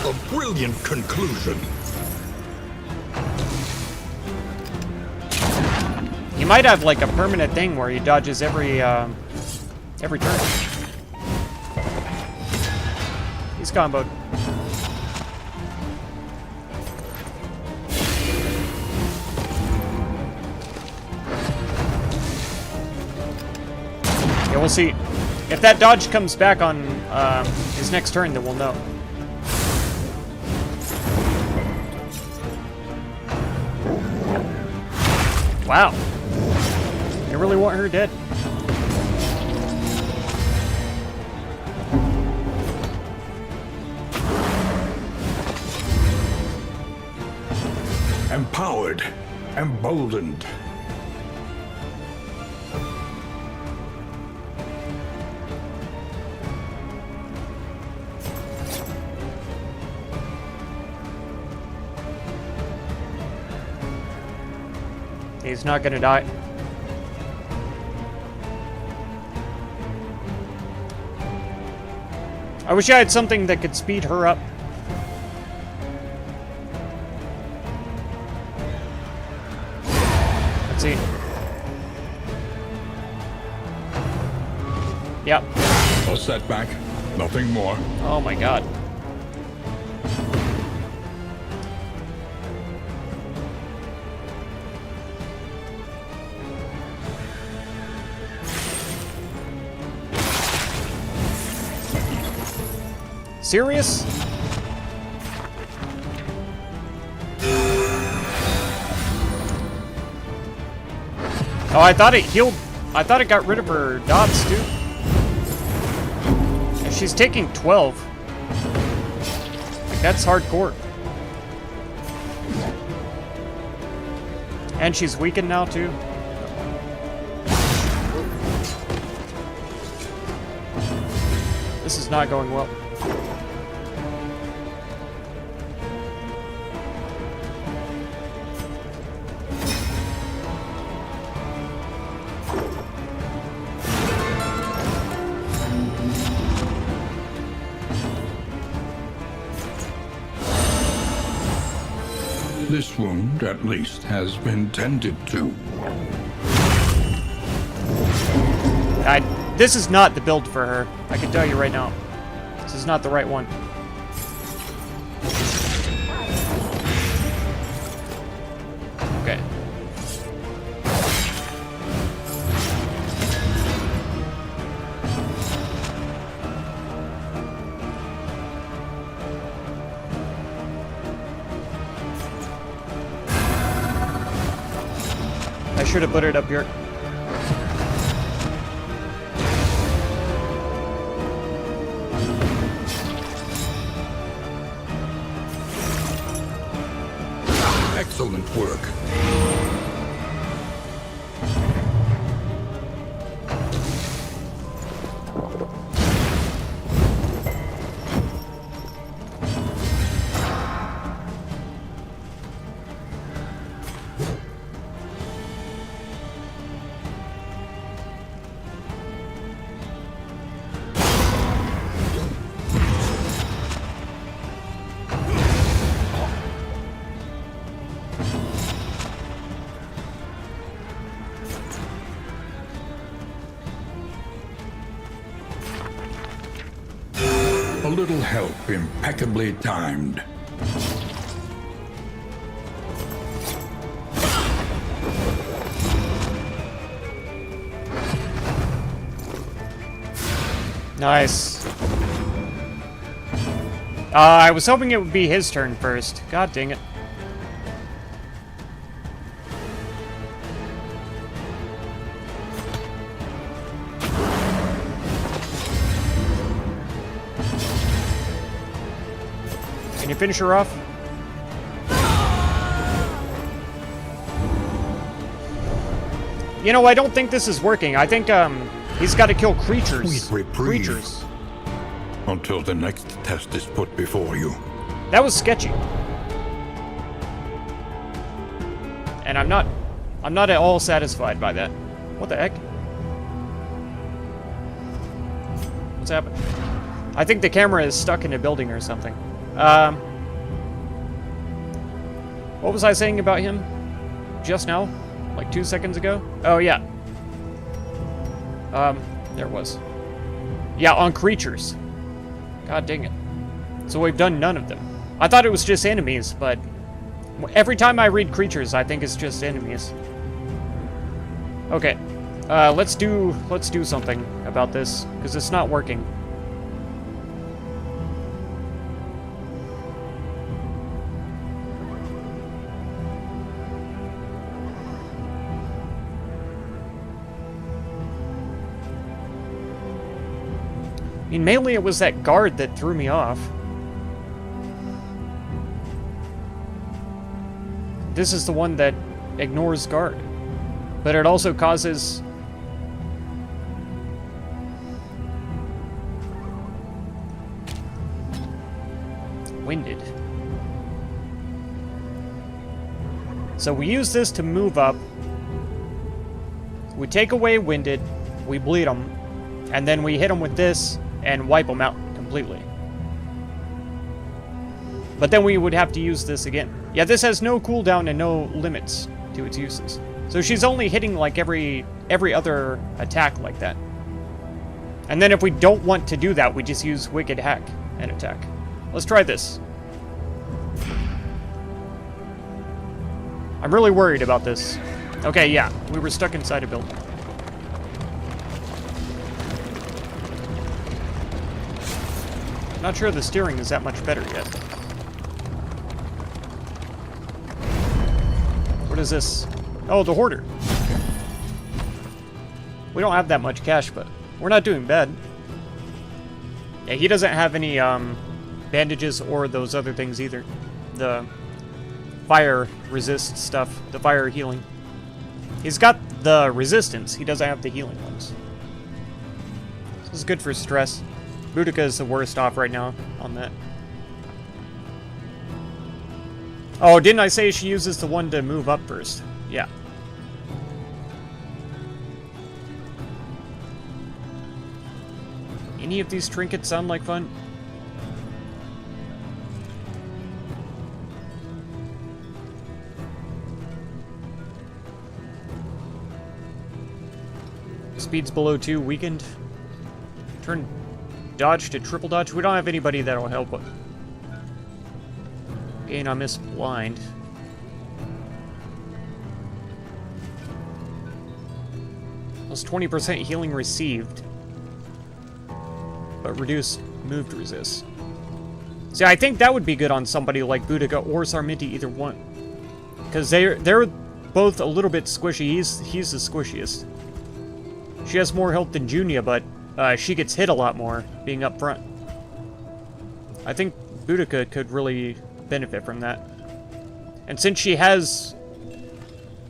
A brilliant conclusion. He might have like a permanent thing where he dodges every turn. He's comboed. Yeah, we'll see. If that dodge comes back on his next turn, then we'll know. Wow. They really want her dead. Empowered, emboldened. He's not gonna die. I wish I had something that could speed her up. Let's see. Yep. A setback, nothing more. Oh my god. Serious? Oh, I thought it healed. I thought it got rid of her dots too. And she's taking 12. Like, that's hardcore. And she's weakened now too. This is not going well. This wound, at least, has been tended to. This is not the build for her. I can tell you right now. This is not the right one. Okay. I should have put it up here. Excellent work. A little help impeccably timed. Nice. I was hoping it would be his turn first. God dang it. Can you finish her off? You know, I don't think this is working. I think, he's got to kill creatures. Sweet reprieve. Creatures. Until the next test is put before you. That was sketchy. And I'm not at all satisfied by that. What the heck? What's happened? I think the camera is stuck in a building or something. What was I saying about him just now? Like 2 seconds ago? Oh, yeah. There it was. Yeah, on creatures. God dang it. So we've done none of them. I thought it was just enemies, but every time I read creatures, I think it's just enemies. Okay. Let's do something about this, because it's not working. I mean, mainly it was that guard that threw me off. This is the one that ignores guard. But it also causes... winded. So we use this to move up. We take away winded, we bleed them, and then we hit them with this and wipe them out completely. But then we would have to use this again. Yeah, this has no cooldown and no limits to its uses. So she's only hitting like every other attack like that. And then if we don't want to do that, we just use Wicked Hack and attack. Let's try this. I'm really worried about this. Okay, yeah, we were stuck inside a building. Not sure the steering is that much better yet. What is this? Oh, the hoarder. We don't have that much cash, but we're not doing bad. Yeah, he doesn't have any bandages or those other things either. The fire resist stuff, the fire healing. He's got the resistance, he doesn't have the healing ones. This is good for stress. Boudica is the worst off right now on that. Oh, didn't I say she uses the one to move up first? Yeah. Any of these trinkets sound like fun? Speeds below 2 weakened. Turn dodge to triple dodge. We don't have anybody that'll help us. Gain on miss blind. Plus 20% healing received. But reduce moved resist. See, I think that would be good on somebody like Boudica or Sarminti, either one. Because they're both a little bit squishy. He's the squishiest. She has more health than Junia, but she gets hit a lot more, being up front. I think Boudica could really benefit from that. And since she has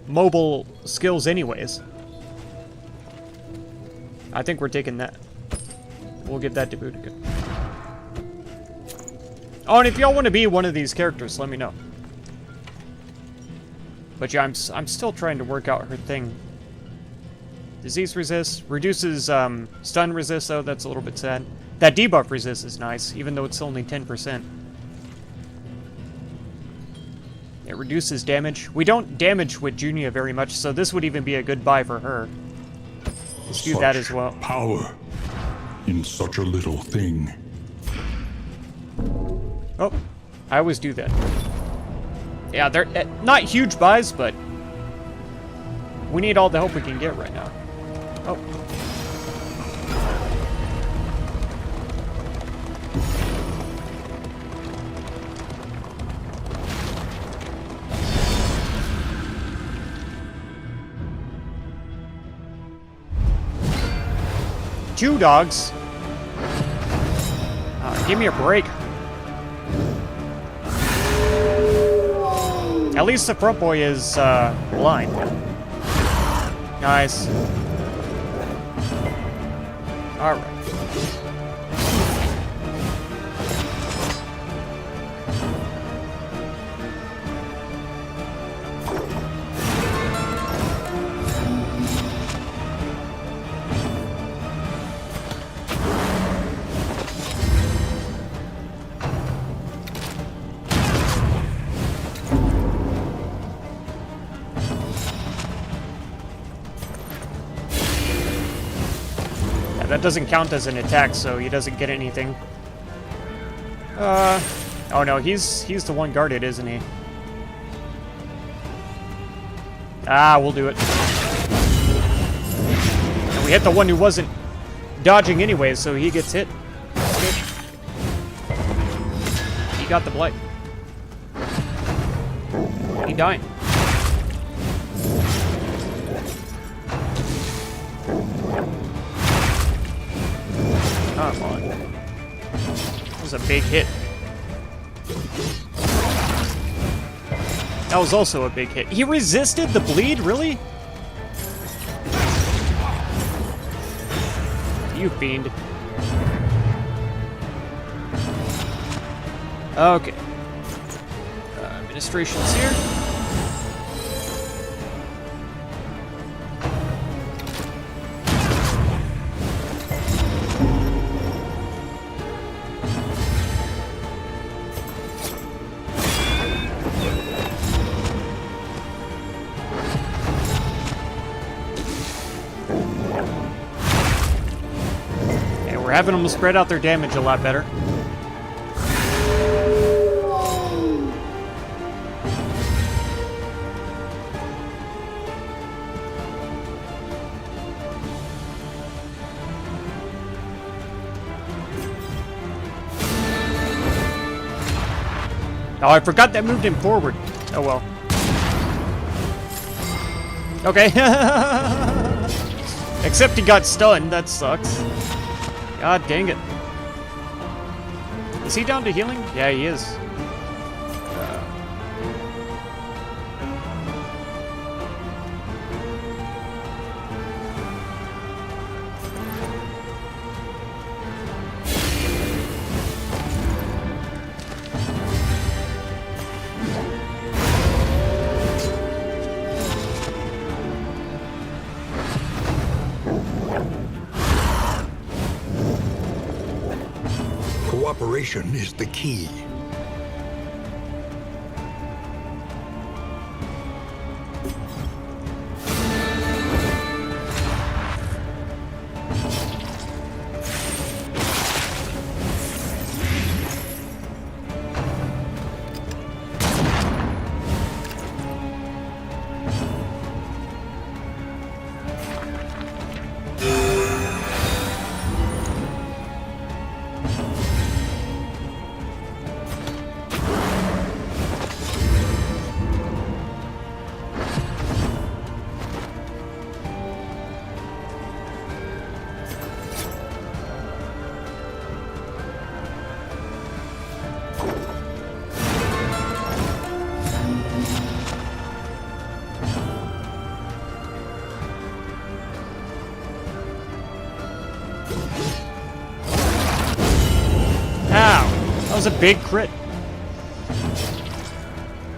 mobile skills anyways, I think we're taking that. We'll give that to Boudica. Oh, and if y'all want to be one of these characters, let me know. But yeah, I'm still trying to work out her thing. Disease resist. Reduces stun resist, though. That's a little bit sad. That debuff resist is nice, even though it's only 10%. It reduces damage. We don't damage with Junia very much, so this would even be a good buy for her. Let's do that as well. Power in such a little thing. Oh, I always do that. Yeah, they're not huge buys, but we need all the help we can get right now. Oh. Two dogs. Give me a break. At least the front boy is blind. Nice. Alright. That doesn't count as an attack, so he doesn't get anything. Oh no, he's the one guarded, isn't he? Ah, we'll do it. And we hit the one who wasn't dodging anyway, so he gets hit. Good. He got the blight. He died. Come on. That was a big hit. That was also a big hit. He resisted the bleed? Really? You fiend. Okay. Administration's here. We're having them spread out their damage a lot better. Oh, I forgot that moved him forward. Oh well. Okay. Except he got stunned. That sucks. God dang it. Is he down to healing? Yeah, he is. Cooperation is the key. was a big crit.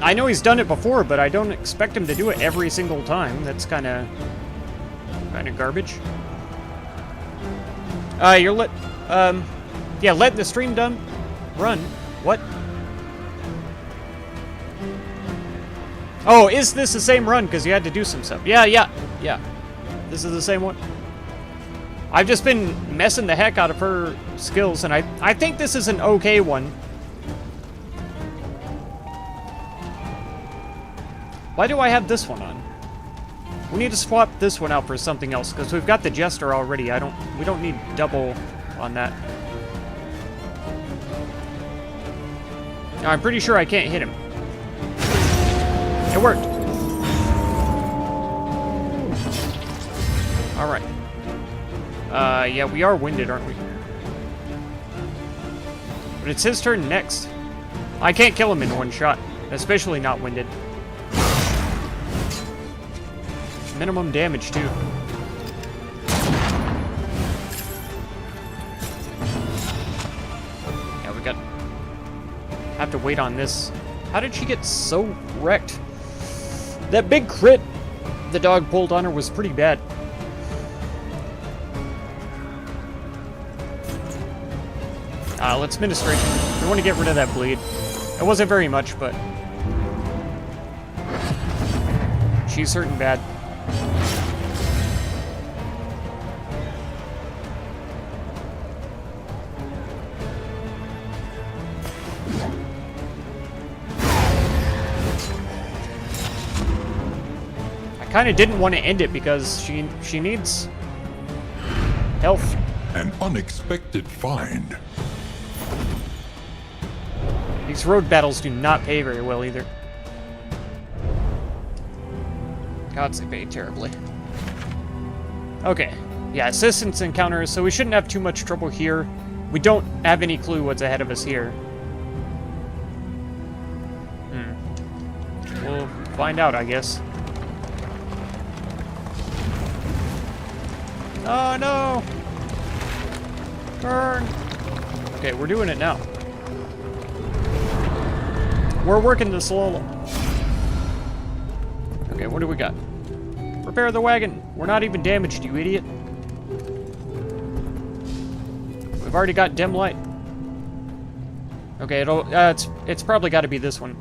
I know he's done it before, but I don't expect him to do it every single time. That's kind of garbage. You're yeah, letting the stream run. What? Oh, is this the same run? Because you had to do some stuff. Yeah. This is the same one. I've just been messing the heck out of her skills, and I think this is an okay one. Why do I have this one on? We need to swap this one out for something else, because we've got the Jester already. We don't need double on that. Now, I'm pretty sure I can't hit him. It worked. Alright. Yeah, we are winded, aren't we? But it's his turn next. I can't kill him in one shot, especially not winded. Minimum damage, too. Yeah, we got... have to wait on this. How did she get so wrecked? That big crit the dog pulled on her was pretty bad. Let's ministration. We want to get rid of that bleed. It wasn't very much, but... she's hurting bad. I kind of didn't want to end it because she needs health. An unexpected find. These road battles do not pay very well either. God, they pay terribly. Okay. Yeah, assistance encounters, so we shouldn't have too much trouble here. We don't have any clue what's ahead of us here. We'll find out, I guess. Oh, no! Burn! Okay, we're doing it now. We're working the slalom. Okay, what do we got? Repair the wagon. We're not even damaged, you idiot. We've already got dim light. Okay, it's probably got to be this one.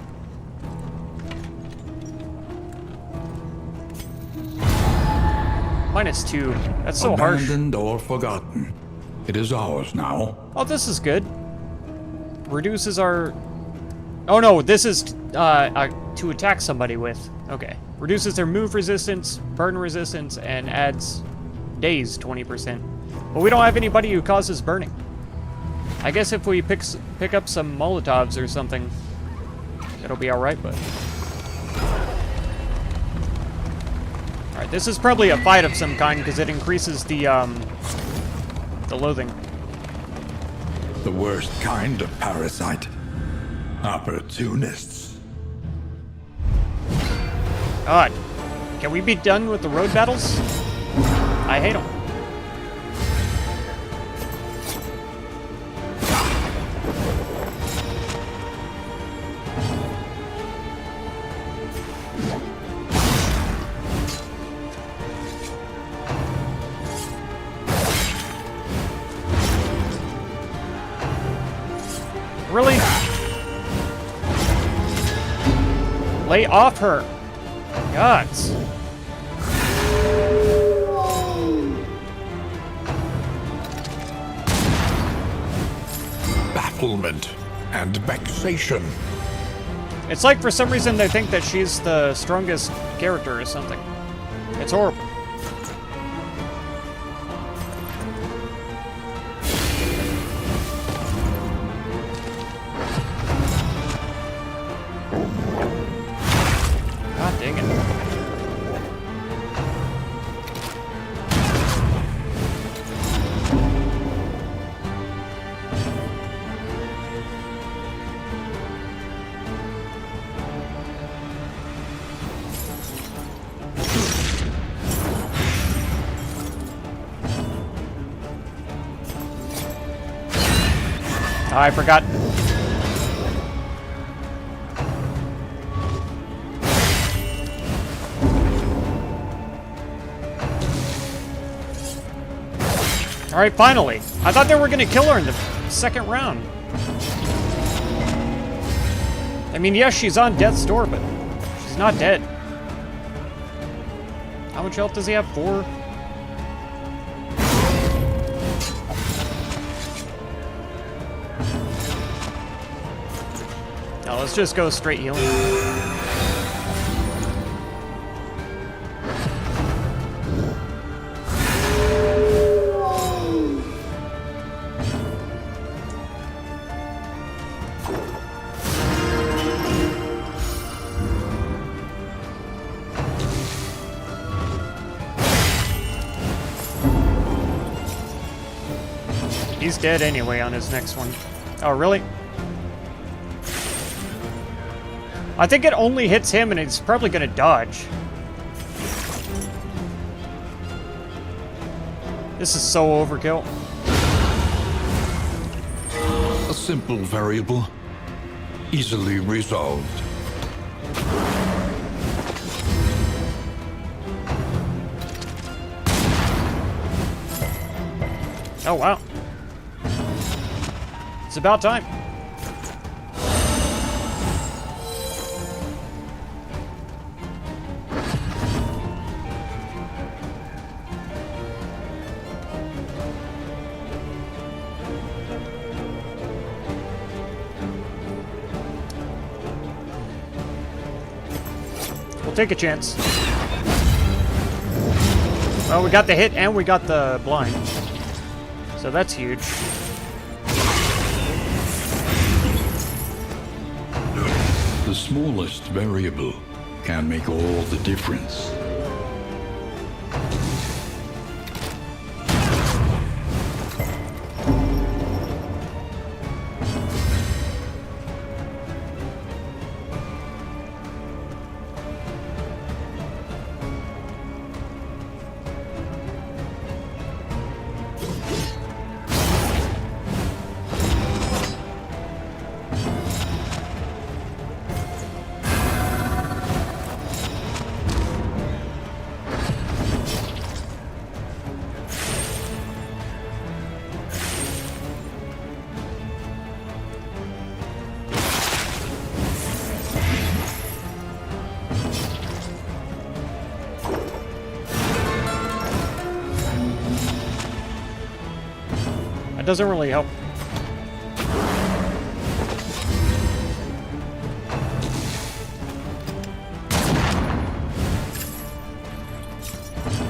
-2. That's so harsh. Abandoned or forgotten. It is ours now. Oh, this is good. Reduces our... oh no, this is to attack somebody with. Okay. Reduces their move resistance, burn resistance, and adds daze 20%. But we don't have anybody who causes burning. I guess if we pick up some Molotovs or something, it'll be alright, but... alright, this is probably a fight of some kind, because it increases the loathing. The worst kind of parasite. Opportunists. God, can we be done with the road battles? I hate them. Really? Lay off her. Gods. Bafflement and vexation. It's like for some reason they think that she's the strongest character or something. It's horrible. God dang it. I forgot. Alright, finally. I thought they were gonna kill her in the second round. I mean, yes, she's on death's door, but she's not dead. How much health does he have? 4? Now let's just go straight healing. He's dead anyway on his next one. Oh, really? I think it only hits him and he's probably gonna dodge. This is so overkill. A simple variable, easily resolved. Oh, wow. It's about time. We'll take a chance. Well, we got the hit and we got the blind. So that's huge. The smallest variable can make all the difference. That doesn't really help.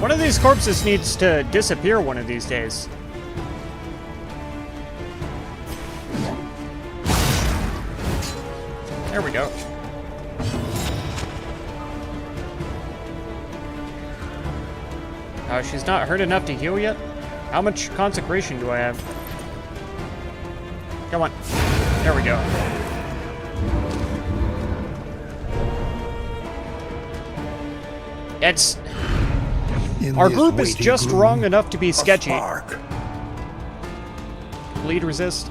One of these corpses needs to disappear one of these days. There we go. Oh, she's not hurt enough to heal yet? How much consecration do I have? Come on. There we go. It's... Our group is just wrong enough to be sketchy. Bleed resist.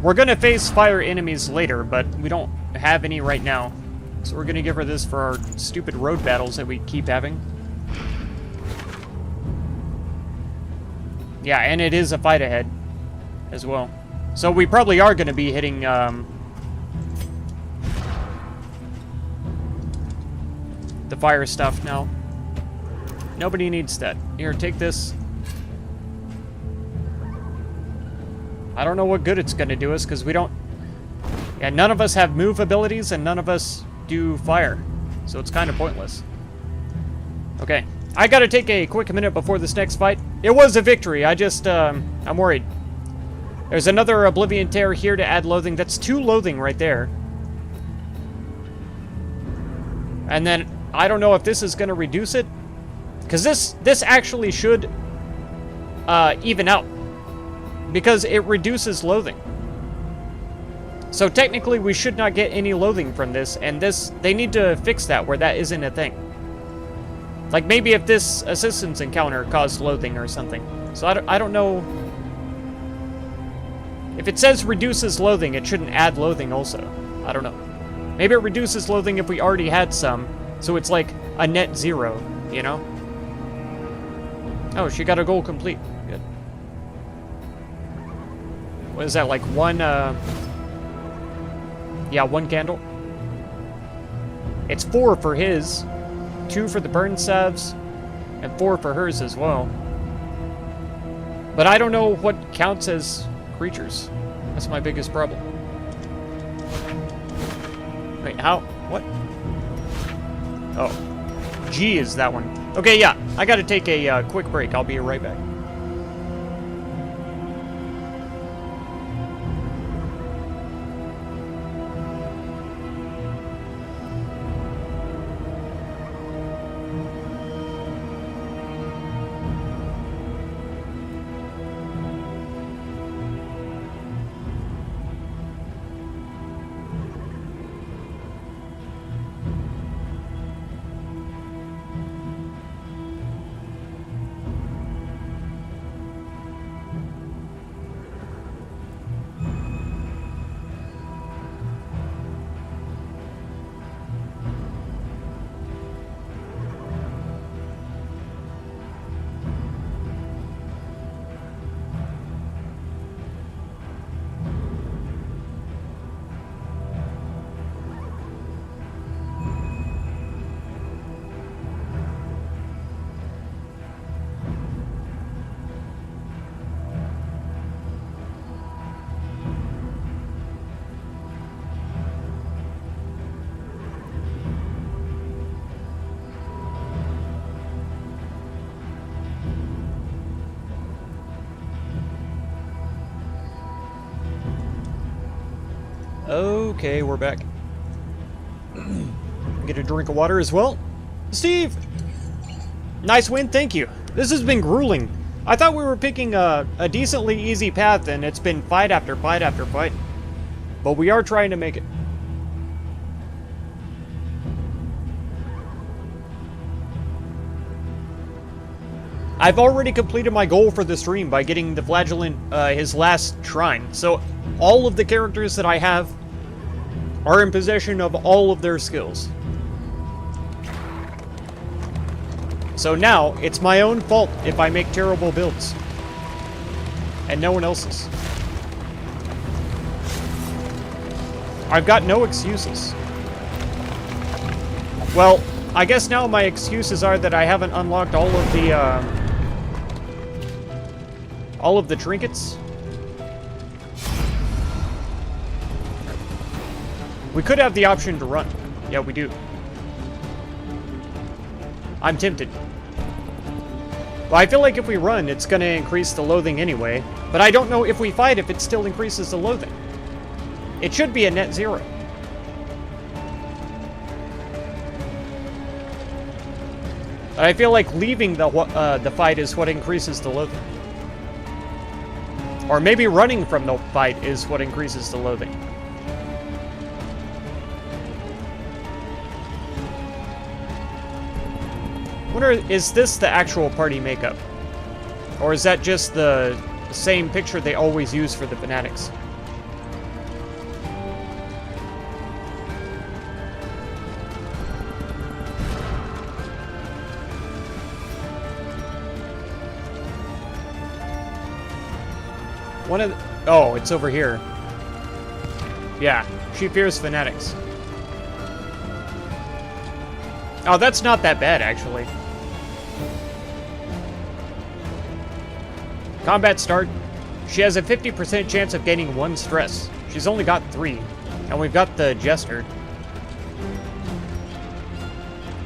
We're gonna face fire enemies later, but we don't have any right now. So we're gonna give her this for our stupid road battles that we keep having. Yeah, and it is a fight ahead as well. So we probably are gonna be hitting, the fire stuff now. Nobody needs that. Here, take this. I don't know what good it's gonna do us, because we don't... Yeah, none of us have move abilities, and none of us do fire. So it's kind of pointless. Okay. I gotta take a quick minute before this next fight. It was a victory, I just, I'm worried. There's another Oblivion Tear here to add loathing. That's 2 loathing right there. And then, I don't know if this is gonna reduce it. Because this actually should, even out. Because it reduces loathing. So technically we should not get any loathing from this, and they need to fix that where that isn't a thing. Like maybe if this assistance encounter caused loathing or something. So I don't know. If it says reduces loathing, it shouldn't add loathing also. I don't know. Maybe it reduces loathing if we already had some, so it's like a net 0, you know? Oh, she got a goal complete. Good. What is that, like one, yeah, 1 candle. It's 4 for his, 2 for the burn salves, and 4 for hers as well. But I don't know what counts as creatures. That's my biggest problem. Wait, how? What? Oh. G is that one. Okay, yeah. I gotta take a quick break. I'll be right back. Okay, we're back. Get a drink of water as well. Steve! Nice win, thank you. This has been grueling. I thought we were picking a decently easy path, and it's been fight after fight after fight. But we are trying to make it. I've already completed my goal for the stream by getting the Flagellant, his last shrine. So all of the characters that I have are in possession of all of their skills. So now, it's my own fault if I make terrible builds. And no one else's. I've got no excuses. Well, I guess now my excuses are that I haven't unlocked all of the trinkets. We could have the option to run. Yeah, we do. I'm tempted. Well, I feel like if we run, it's gonna increase the loathing anyway. But I don't know if we fight if it still increases the loathing. It should be a net 0. But I feel like leaving the fight is what increases the loathing. Or maybe running from the fight is what increases the loathing. Wonder, is this the actual party makeup? Or is that just the same picture they always use for the fanatics? One of the, oh, it's over here. Yeah, she fears fanatics. Oh, that's not that bad, actually. Combat start. She has a 50% chance of gaining 1 stress. She's only got 3. And we've got the Jester.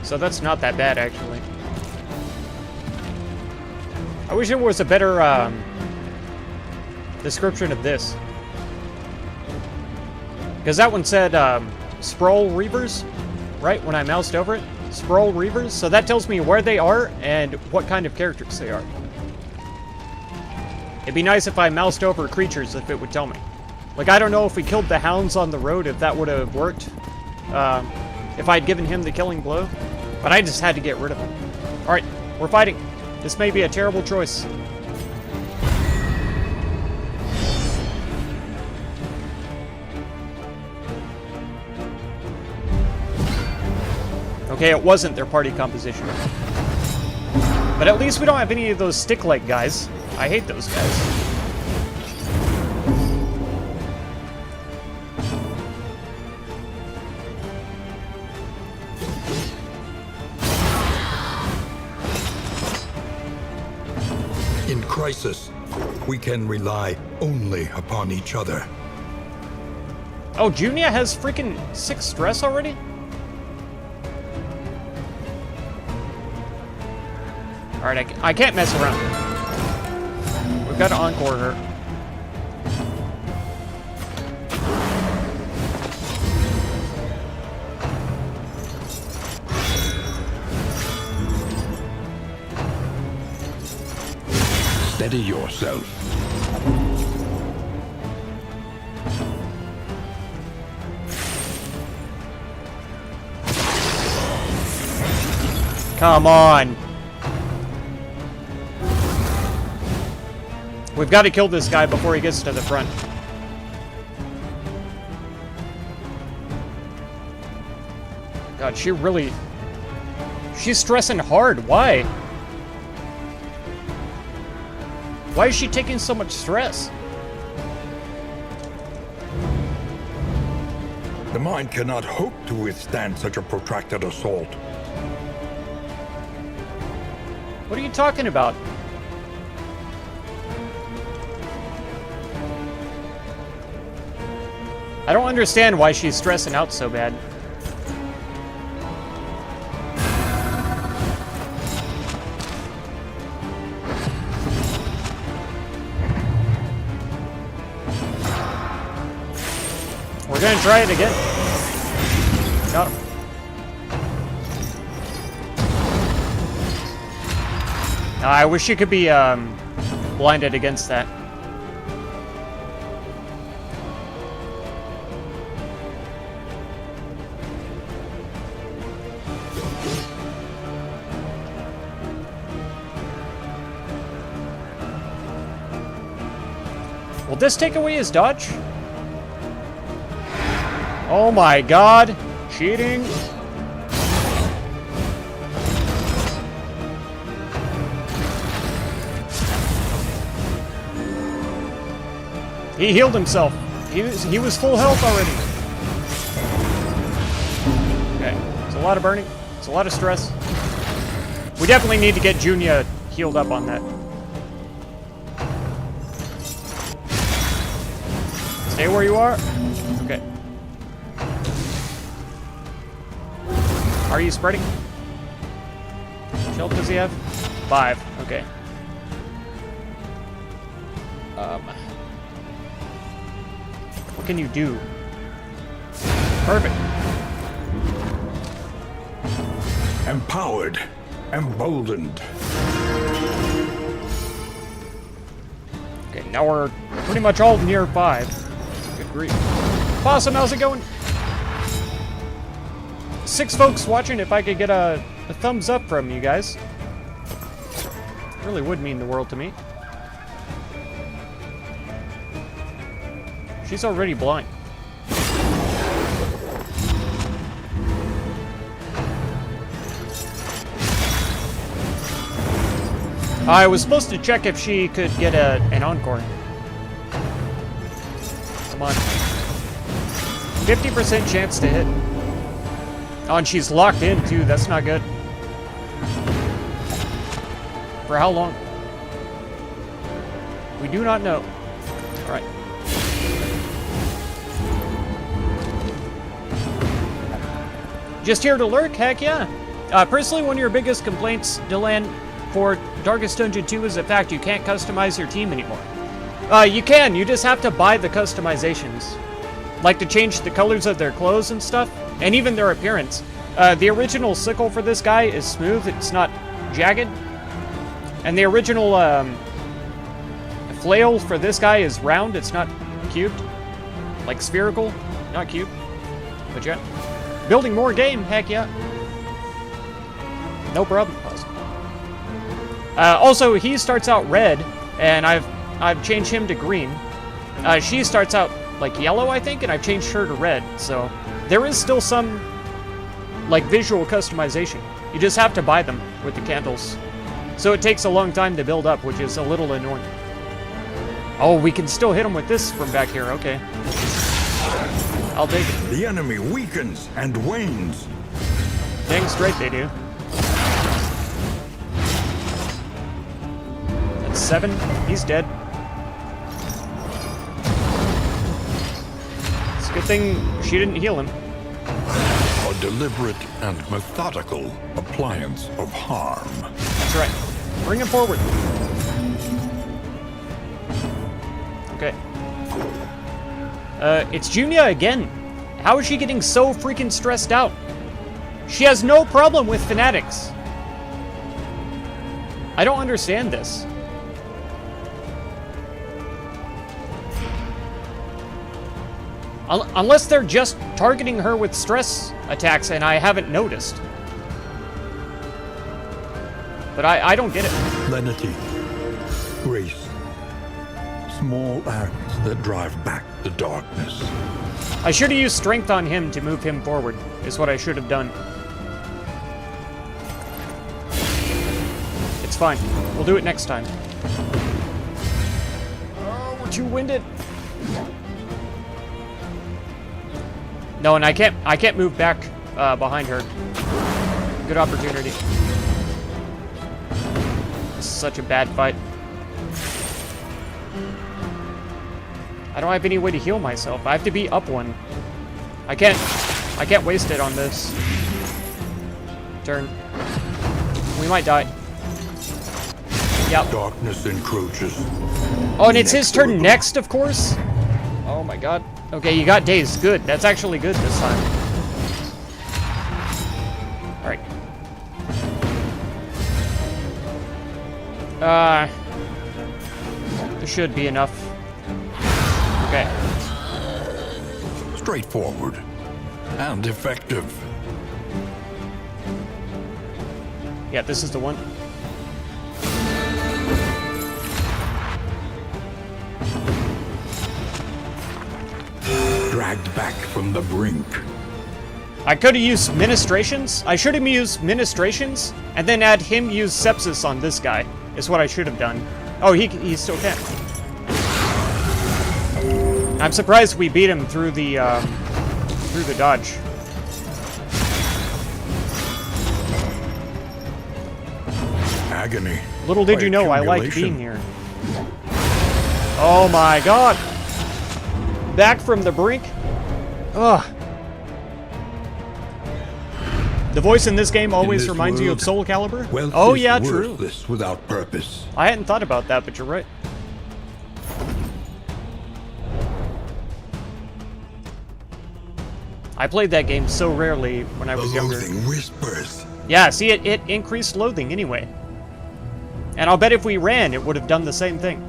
So that's not that bad, actually. I wish there was a better description of this. Because that one said Sprawl Reavers, right? When I moused over it. Sprawl Reavers. So that tells me where they are and what kind of characters they are. It'd be nice if I moused over creatures if it would tell me. Like, I don't know if we killed the hounds on the road, if that would have worked. If I'd given him the killing blow. But I just had to get rid of him. Alright, we're fighting. This may be a terrible choice. Okay, it wasn't their party composition. But at least we don't have any of those stick-like guys. I hate those guys. In crisis, we can rely only upon each other. Oh, Junia has freaking 6 stress already? Alright, I can't mess around. We've got to encore her. Steady yourself. Come on. We've got to kill this guy before he gets to the front. God, she's stressing hard. Why? Why is she taking so much stress? The mind cannot hope to withstand such a protracted assault. What are you talking about? I don't understand why she's stressing out so bad. We're gonna try it again. Got him. I wish she could be blinded against that. Will this take away his dodge? Oh my god. Cheating. He healed himself. He was full health already. Okay. It's a lot of burning. It's a lot of stress. We definitely need to get Junia healed up on that. Stay where you are. Okay. Are you spreading? What health does he have? 5. Okay. What can you do? Perfect. Empowered, emboldened. Okay, now we're pretty much all near 5. Good grief. Possum, how's it going? 6 folks watching. If I could get a thumbs up from you guys. Really would mean the world to me. She's already blind. I was supposed to check if she could get an encore. Come on. 50% chance to hit. Oh, and she's locked in too. That's not good. For how long? We do not know. All right. Just here to lurk? Heck yeah. Personally, one of your biggest complaints, Dylan, for Darkest Dungeon 2 is the fact you can't customize your team anymore. You can. You just have to buy the customizations. Like to change the colors of their clothes and stuff, and even their appearance. The original sickle for this guy is smooth. It's not jagged. And the original flail for this guy is round. It's not cubed. Like spherical, not cubed. But yeah. Building more game, heck yeah. No problem. Pause. Also, he starts out red, and I've changed him to green. She starts out like yellow, I think, and I've changed her to red. So there is still some like visual customization. You just have to buy them with the candles. So it takes a long time to build up, which is a little annoying. Oh, we can still hit them with this from back here. Okay. I'll take it. The enemy weakens and wanes. Dang straight they do. That's 7. He's dead. It's a good thing she didn't heal him. A deliberate and methodical appliance of harm. That's right. Bring him forward. Okay. It's Junia again. How is she getting so freaking stressed out? She has no problem with fanatics. I don't understand this. Unless they're just targeting her with stress attacks and I haven't noticed. But I don't get it. Lenity. Grace. Small acts that drive back the darkness. I should have used strength on him to move him forward, is what I should have done. It's fine. We'll do it next time. Oh, we're too winded. No, and I can't move back behind her. Good opportunity. This is such a bad fight. I don't have any way to heal myself. I have to be up 1. I can't waste it on this turn. We might die. Yep. Darkness encroaches. Oh, and it's his turn next, of course? Oh my god. Okay, you got dazed. Good. That's actually good this time. Alright. This should be enough. Okay. Straightforward and effective. Yeah, this is the one. Dragged back from the brink. I could have used ministrations. I should have used ministrations and then had him use sepsis on this guy. Is what I should have done. Oh, he still can. I'm surprised we beat him through the dodge. Agony. Little did by you know I like accumulation. being here. Oh my god. Back from the brink. Ugh. The voice in this game always this reminds you of world, Soul Calibur. Wealth Oh is yeah, true. worthless without purpose. I hadn't thought about that, but you're right. I played that game so rarely when I was younger. Loathing whispers. Yeah, see, it increased loathing anyway. And I'll bet if we ran, it would have done the same thing.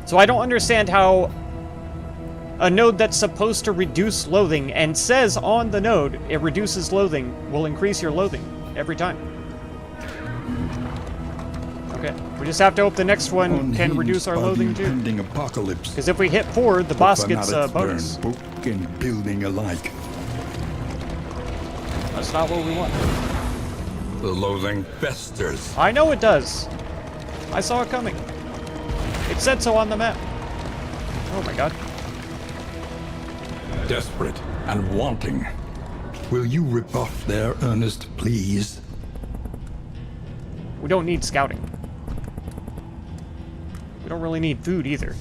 So I don't understand how a node that's supposed to reduce loathing and says on the node it reduces loathing will increase your loathing every time. Okay, we just have to hope the next one can reduce our loathing too. Impending apocalypse. Because if we hit 4, the boss gets a Fanatics bonus. burn book and building alike. That's not what we want. The loathing festers. I know it does. I saw it coming. It said so on the map. Oh my god. Desperate and wanting. Will you rebuff their earnest pleas? We don't need scouting. We don't really need food either.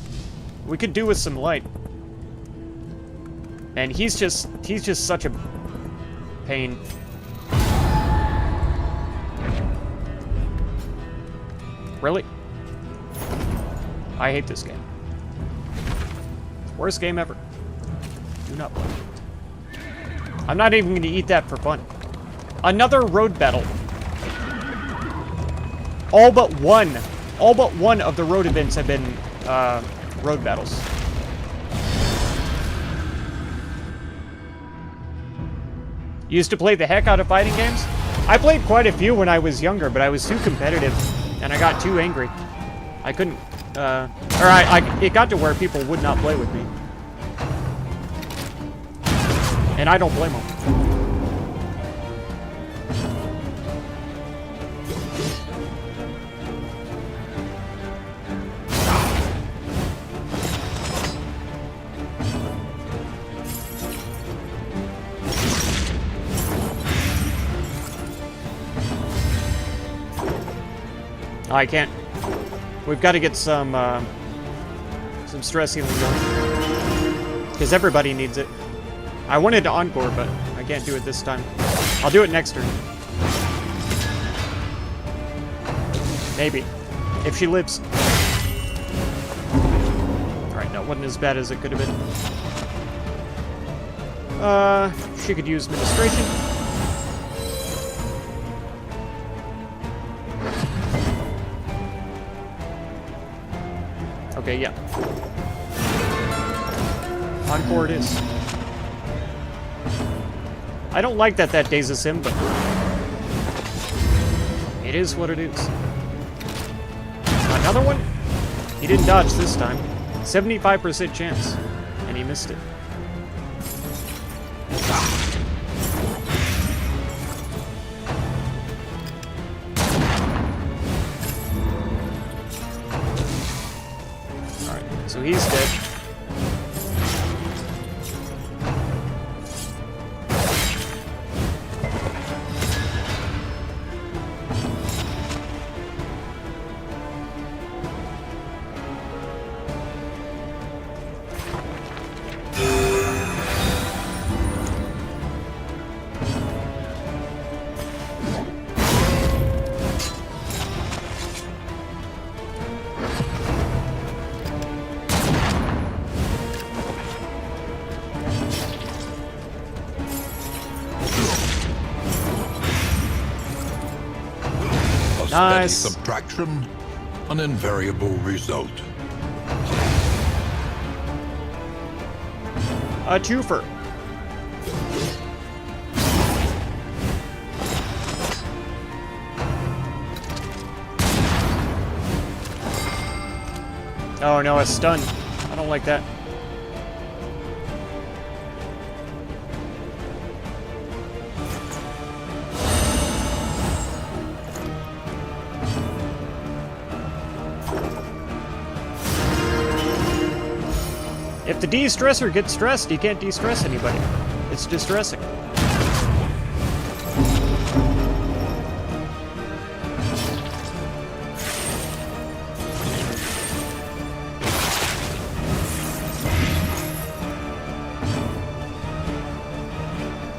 We could do with some light. And he's just such a pain. Really? I hate this game. Worst game ever. Do not play. I'm not even going to eat that for fun. Another road battle. All but one of the road events have been road battles. You used to play the heck out of fighting games? I played quite a few when I was younger, but I was too competitive, and I got too angry. I couldn't, it got to where people would not play with me. And I don't blame them. I can't. We've got to get some stress healing going. Because everybody needs it. I wanted to encore, but I can't do it this time. I'll do it next turn. Maybe. If she lives. Alright, no, it wasn't as bad as it could have been. She could use Ministration. Okay, yeah. Encore it is. I don't like that dazes him, but it is what it is. Another one? He didn't dodge this time. 75% chance, and he missed it. Alright, so he's dead. Nice. Steady subtraction, an invariable result. A twofer. Oh no, a stun. I don't like that. If the de-stressor gets stressed, he can't de-stress anybody. It's distressing.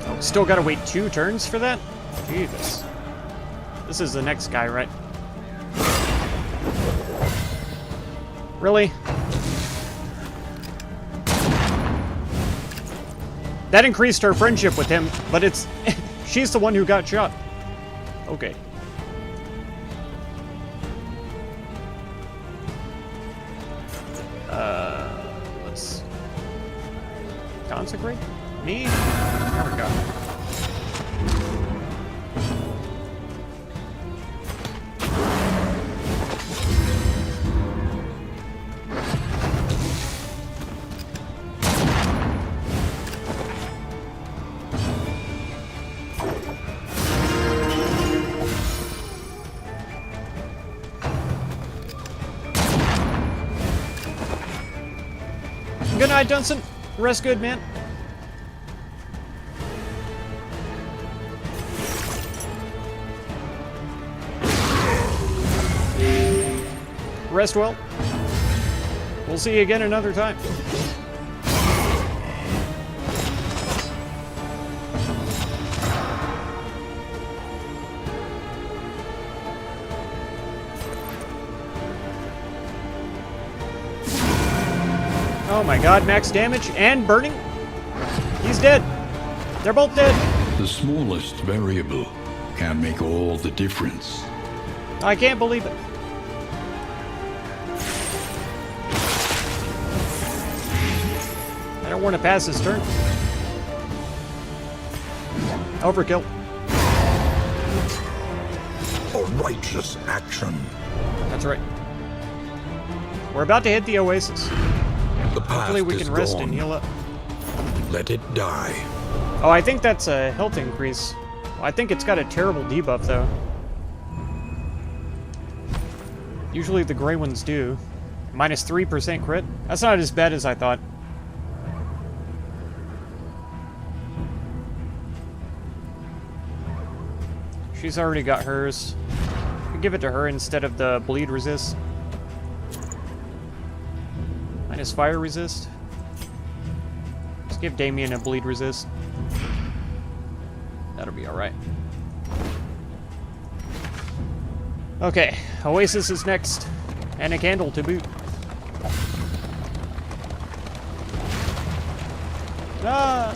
Oh, still gotta wait 2 turns for that? Jesus. This is the next guy, right? Really? That increased her friendship with him, but it's... she's the one who got shot. Okay. Let's... consecrate? Me? There we go. Good night, Dunson. Rest good, man. Rest well. We'll see you again another time. Oh my god, max damage and burning? He's dead. They're both dead. The smallest variable can make all the difference. I can't believe it. I don't want to pass his turn. Overkill. A righteous action. That's right. We're about to hit the Oasis. The past Hopefully we is can rest gone. and heal up. Let it die. Oh, I think that's a health increase. I think it's got a terrible debuff, though. Usually the gray ones do. Minus 3% crit? That's not as bad as I thought. She's already got hers. We can give it to her instead of the bleed resist. Minus fire resist. Let's give Damien a bleed resist. That'll be alright. Okay, Oasis is next. And a candle to boot. Ah!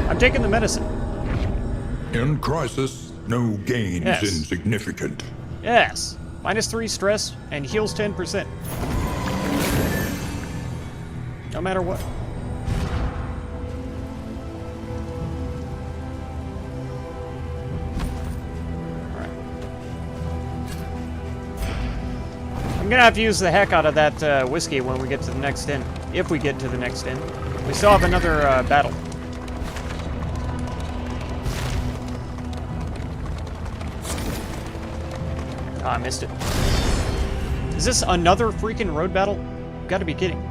I'm taking the medicine. In crisis, no gain Yes. is insignificant. Yes. -3 stress and heals 10%. No matter what. Alright. I'm gonna have to use the heck out of that whiskey when we get to the next inn. If we get to the next inn. We still have another battle. Ah, I missed it. Is this another freaking road battle? You gotta be kidding.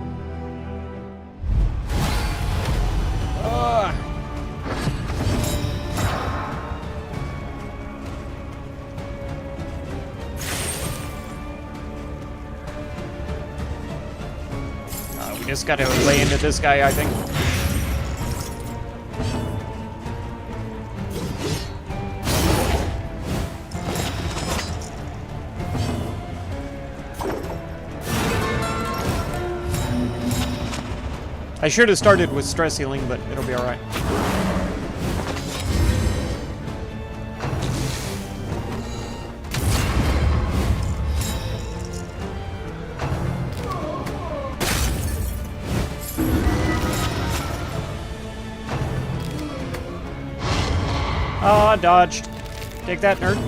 We just gotta lay into this guy, I think. I should have started with stress healing, but it'll be alright. Ah, dodged. Take that, nerd.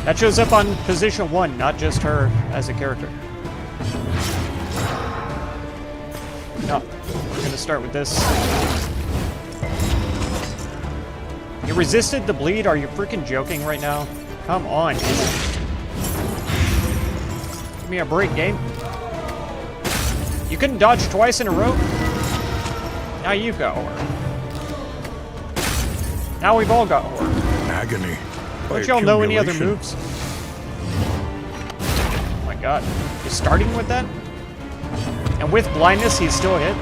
That shows up on position 1, not just her as a character. No, we're gonna start with this. You resisted the bleed? Are you freaking joking right now? Come on. Give me a break, game. You couldn't dodge twice in a row? Now you've got horror. Now we've all got horror. Agony. Don't y'all know any other moves? Oh my god. You're starting with that? And with blindness, he's still hit?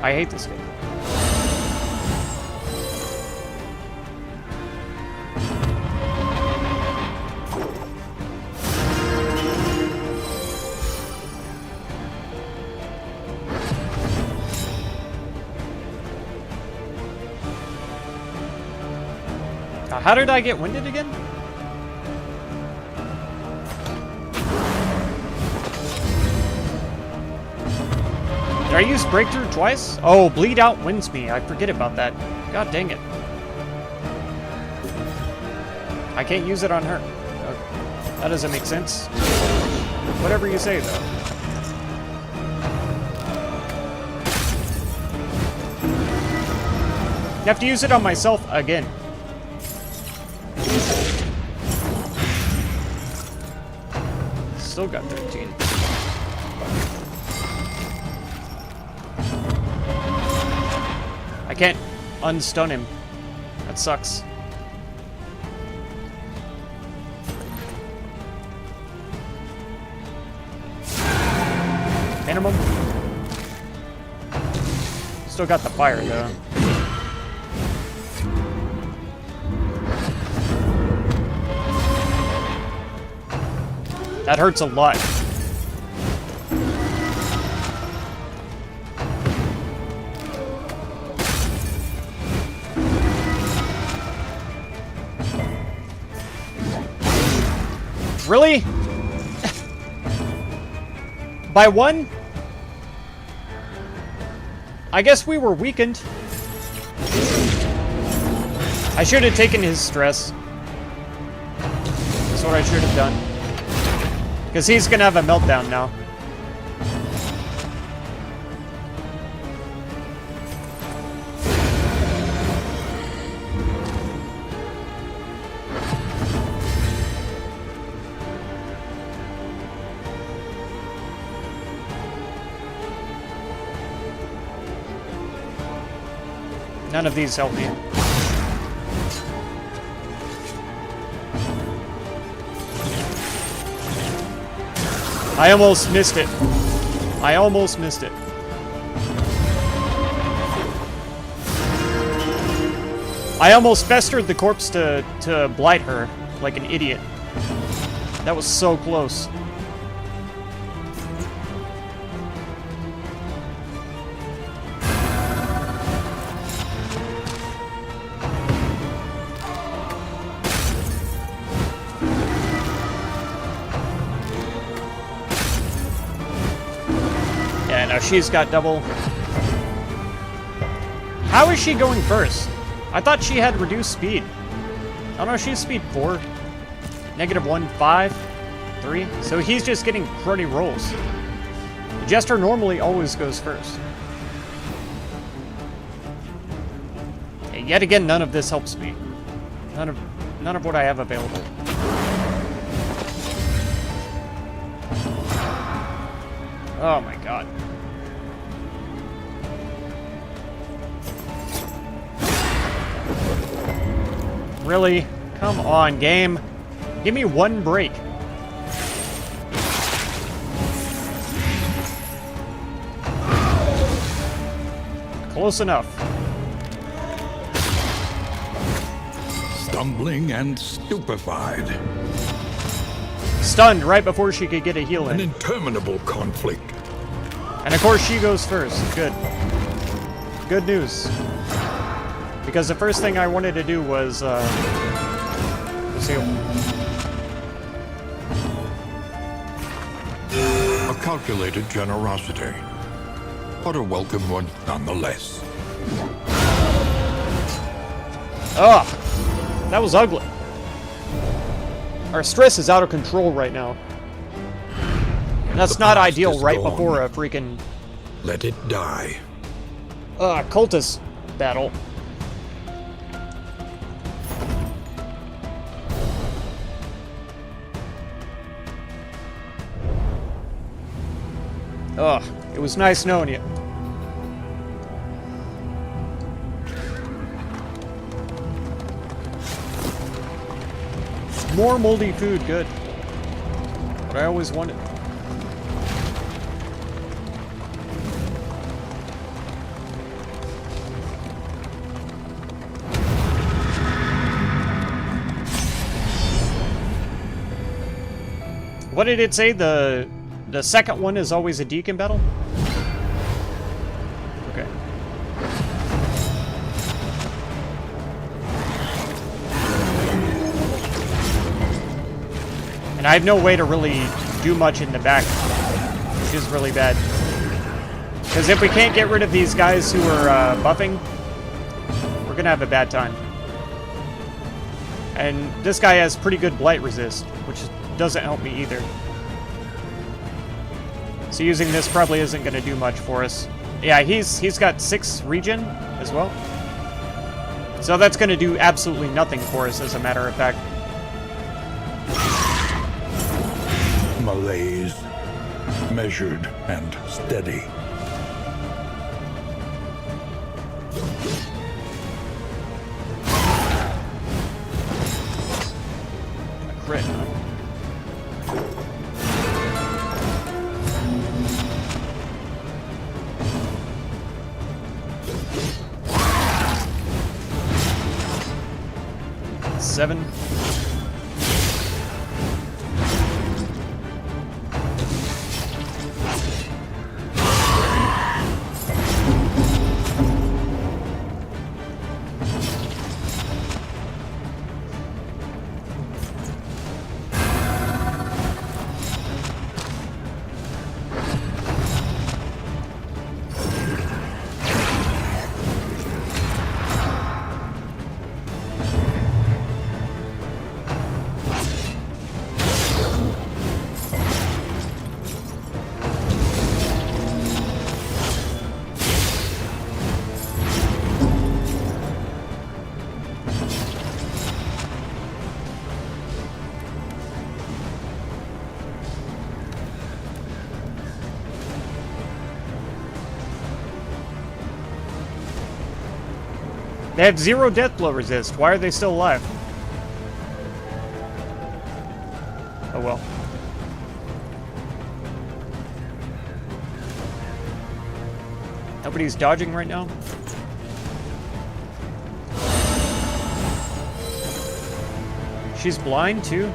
I hate this game. How did I get winded again? Did I use breakthrough twice? Oh, bleed out wins me. I forget about that. God dang it. I can't use it on her. That doesn't make sense. Whatever you say, though. You have to use it on myself again. Still got 13. I can't unstun him. That sucks. Minimum. Still got the fire though. That hurts a lot. Really? By 1? I guess we were weakened. I should have taken his stress. That's what I should have done. Because he's gonna have a meltdown now. None of these help me. I almost missed it. I almost missed it. I almost festered the corpse to blight her like an idiot. That was so close. Yeah, now she's got double. How is she going first? I thought she had reduced speed. Oh no, she's speed 4. -1, 5, 3. So he's just getting cruddy rolls. The Jester normally always goes first. And yet again, none of this helps me. None of what I have available. Oh my god. Really? Come on, game. Give me one break. Close enough. Stumbling and stupefied. Stunned right before she could get a heal An in. interminable conflict. And of course she goes first. Good. Good news. Because the first thing I wanted to do was heal. A calculated generosity, but a welcome one nonetheless. Ugh! That was ugly. Our stress is out of control right now. That's The not past ideal is right gone. before a freaking Let it die. cultist battle. Ugh, it was nice knowing you. More moldy food, good. What I always wanted. What did it say? The second one is always a deacon battle? Okay. And I have no way to really do much in the back, which is really bad. Because if we can't get rid of these guys who are buffing, we're gonna have a bad time. And this guy has pretty good blight resist, which doesn't help me either. So using this probably isn't going to do much for us. Yeah, he's got 6 regen as well. So that's going to do absolutely nothing for us, as a matter of fact. Malaise. Measured and steady. A crit, huh? Seven. They have 0 death blow resist. Why are they still alive? Oh well. Nobody's dodging right now. She's blind too?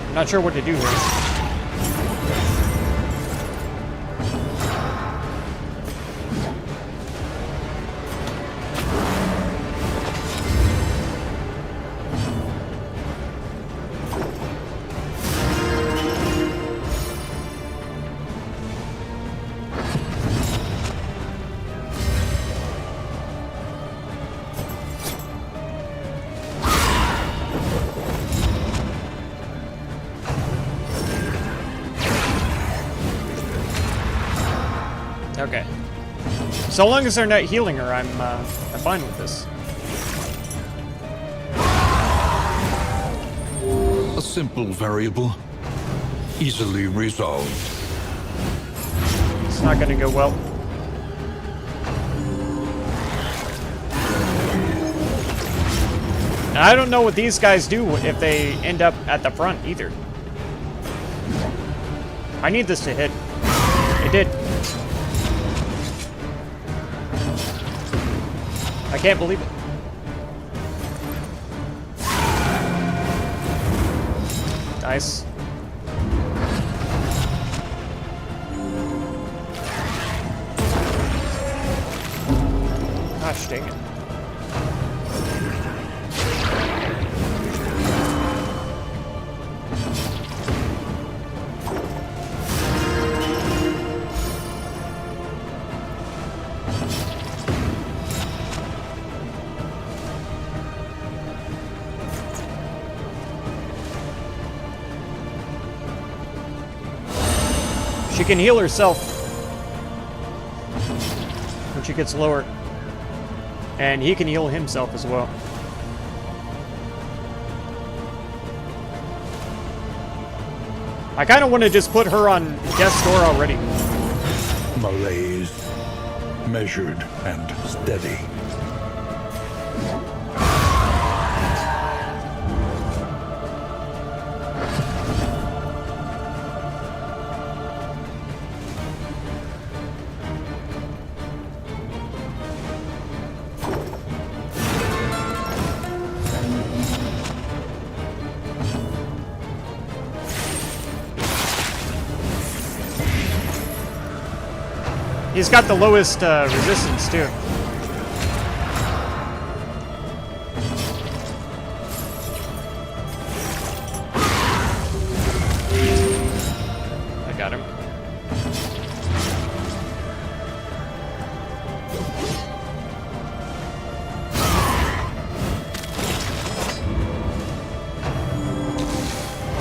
I'm not sure what to do here. Okay. So long as they're not healing her, I'm fine with this. A simple variable, easily resolved. It's not gonna go well. And I don't know what these guys do if they end up at the front either. I need this to hit. It did. I can't believe it. Nice. Gosh dang it. She can heal herself when she gets lower. And he can heal himself as well. I kind of want to just put her on death's door already. Malaise, measured and steady. He's got the lowest resistance, too. I got him.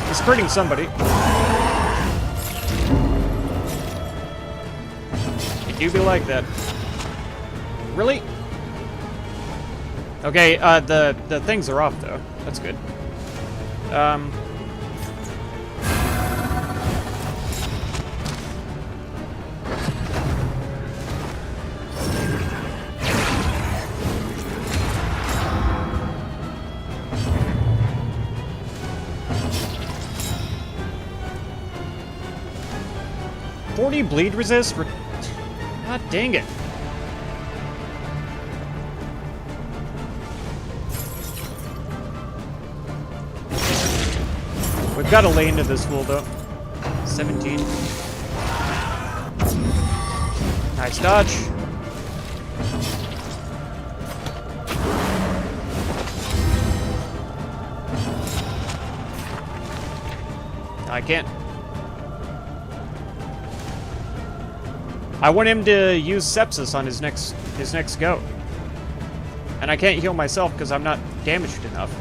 He's hurting somebody. You be like that. Really? Okay, the things are off though. That's good. .40 bleed resist? God dang it. We've got to lay into this fool, though. 17. Nice dodge. I can't. I want him to use sepsis on his next go. And I can't heal myself because I'm not damaged enough.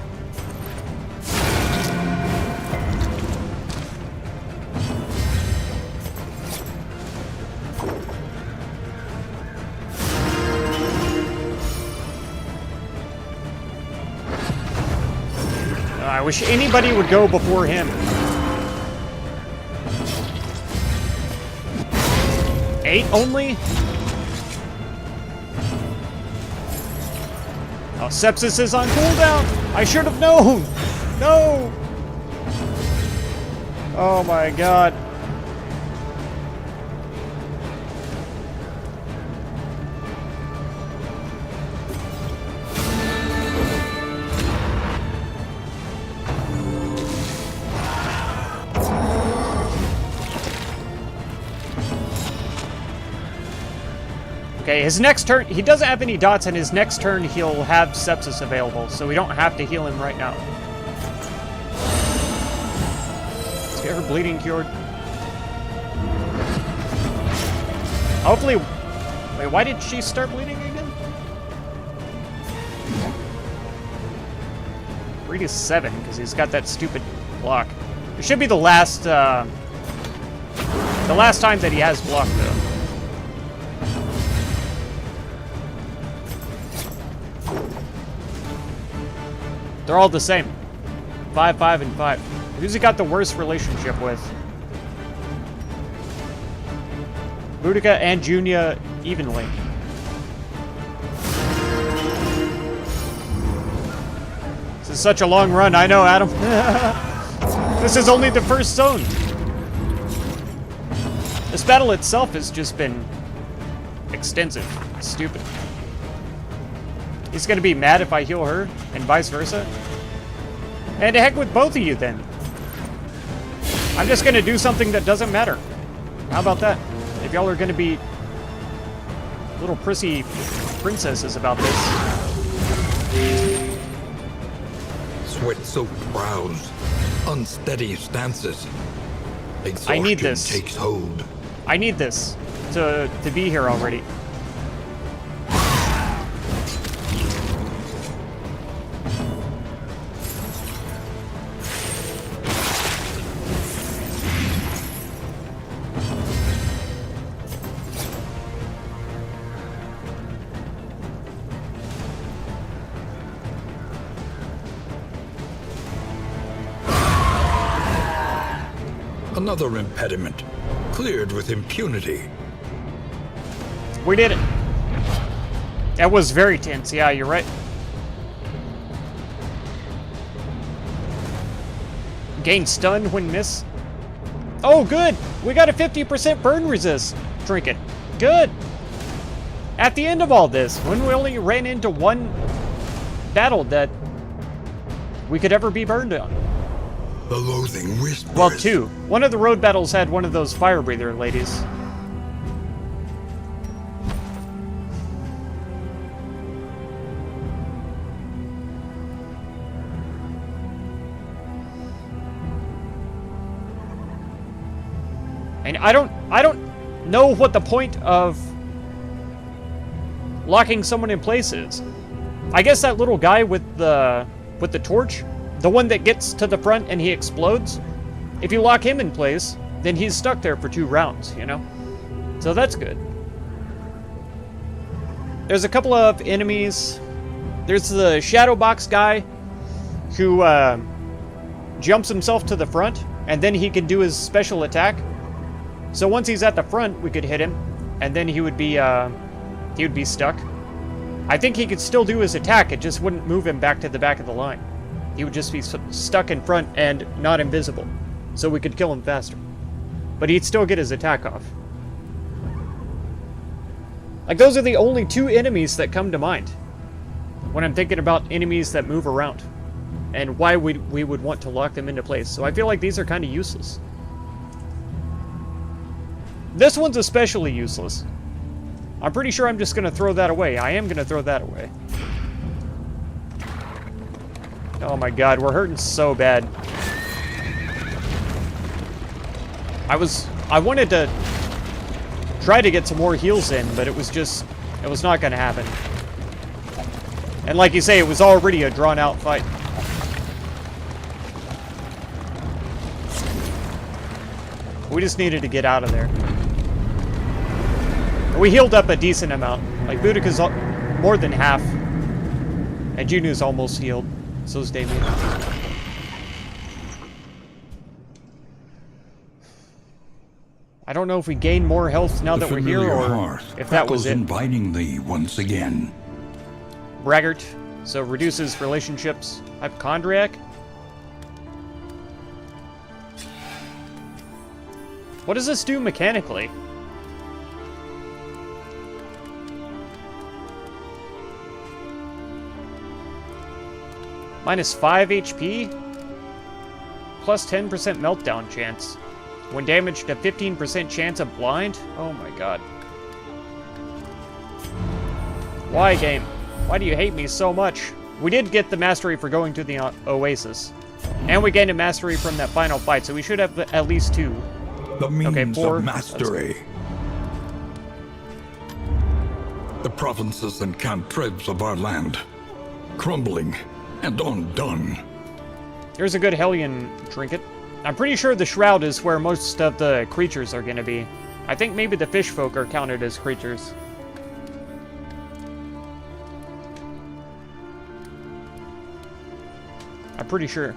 I wish anybody would go before him. 8 only? Oh, Sepsis is on cooldown! I should have known! No! Oh my god. Okay, his next turn, he doesn't have any dots, and his next turn he'll have Sepsis available, so we don't have to heal him right now. Let's get her bleeding cured. Hopefully... Wait, why did she start bleeding again? 3 to 7, because he's got that stupid block. It should be the last time that he has block, though. They're all the same. 5, 5, and 5. Who's he got the worst relationship with? Boudica and Junia evenly. This is such a long run, I know, Adam. This is only the first zone. This battle itself has just been extensive. Stupid. He's gonna be mad if I heal her, and vice versa. And to heck with both of you, then. I'm just gonna do something that doesn't matter. How about that? If y'all are gonna be little prissy princesses about this. Sweat-soaked brows, unsteady stances. I need this. Exhaustion takes hold. I need this to be here already. Another impediment, cleared with impunity. We did it. That was very tense. Yeah, you're right. Gain stun when miss. Oh, good. We got a 50% burn resist trinket. Good. At the end of all this, when we only ran into one battle that we could ever be burned on. The loathing whispers. Well, 2. One of the road battles had one of those fire breather ladies. And I don't know what the point of locking someone in place is. I guess that little guy with the torch, the one that gets to the front and he explodes, if you lock him in place, then he's stuck there for 2 rounds, you know? So that's good. There's a couple of enemies. There's the shadow box guy who jumps himself to the front, and then he can do his special attack. So once he's at the front, we could hit him, and then he would be stuck. I think he could still do his attack, it just wouldn't move him back to the back of the line. He would just be stuck in front and not invisible, so we could kill him faster. But he'd still get his attack off. Like, those are the only 2 enemies that come to mind when I'm thinking about enemies that move around and why we would want to lock them into place. So I feel like these are kind of useless. This one's especially useless. I'm pretty sure I'm just going to throw that away. I am going to throw that away. Oh my god, we're hurting so bad. I wanted to try to get some more heals in, but it was not gonna happen. And like you say, it was already a drawn-out fight. We just needed to get out of there. We healed up a decent amount. Like, Boudica's more than half. And Junu's almost healed. So's Damien. I don't know if we gain more health now The that we're here, familiar or hearth if that was crackles it. inviting thee once again. Braggart, so reduces relationships. Hypochondriac. What does this do mechanically? Minus 5 HP? Plus 10% meltdown chance. When damaged, a 15% chance of blind? Oh my god. Why, game? Why do you hate me so much? We did get the mastery for going to the Oasis. And we gained a mastery from that final fight, so we should have at least 2. The means 4. of mastery. The provinces and cantrevs of our land, crumbling and undone. Here's a good Hellion trinket. I'm pretty sure the Shroud is where most of the creatures are gonna be. I think maybe the fish folk are counted as creatures. I'm pretty sure.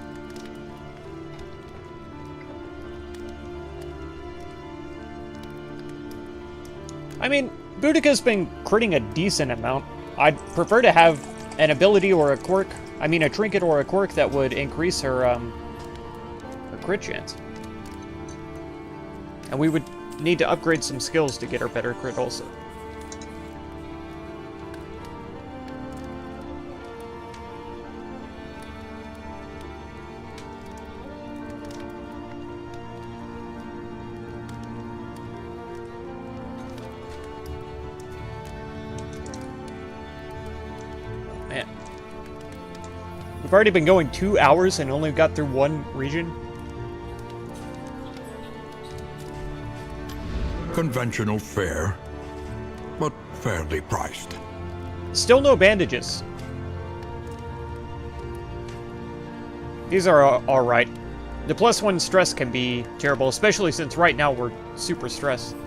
I mean, Boudica's been critting a decent amount. I'd prefer to have an ability or a quirk, I mean a trinket or a quirk that would increase her crit chance. And we would need to upgrade some skills to get her better crit also. Man. We've already been going 2 hours and only got through one region. Conventional fare, but fairly priced. Still no bandages. These are alright. The +1 stress can be terrible, especially since right now we're super stressed.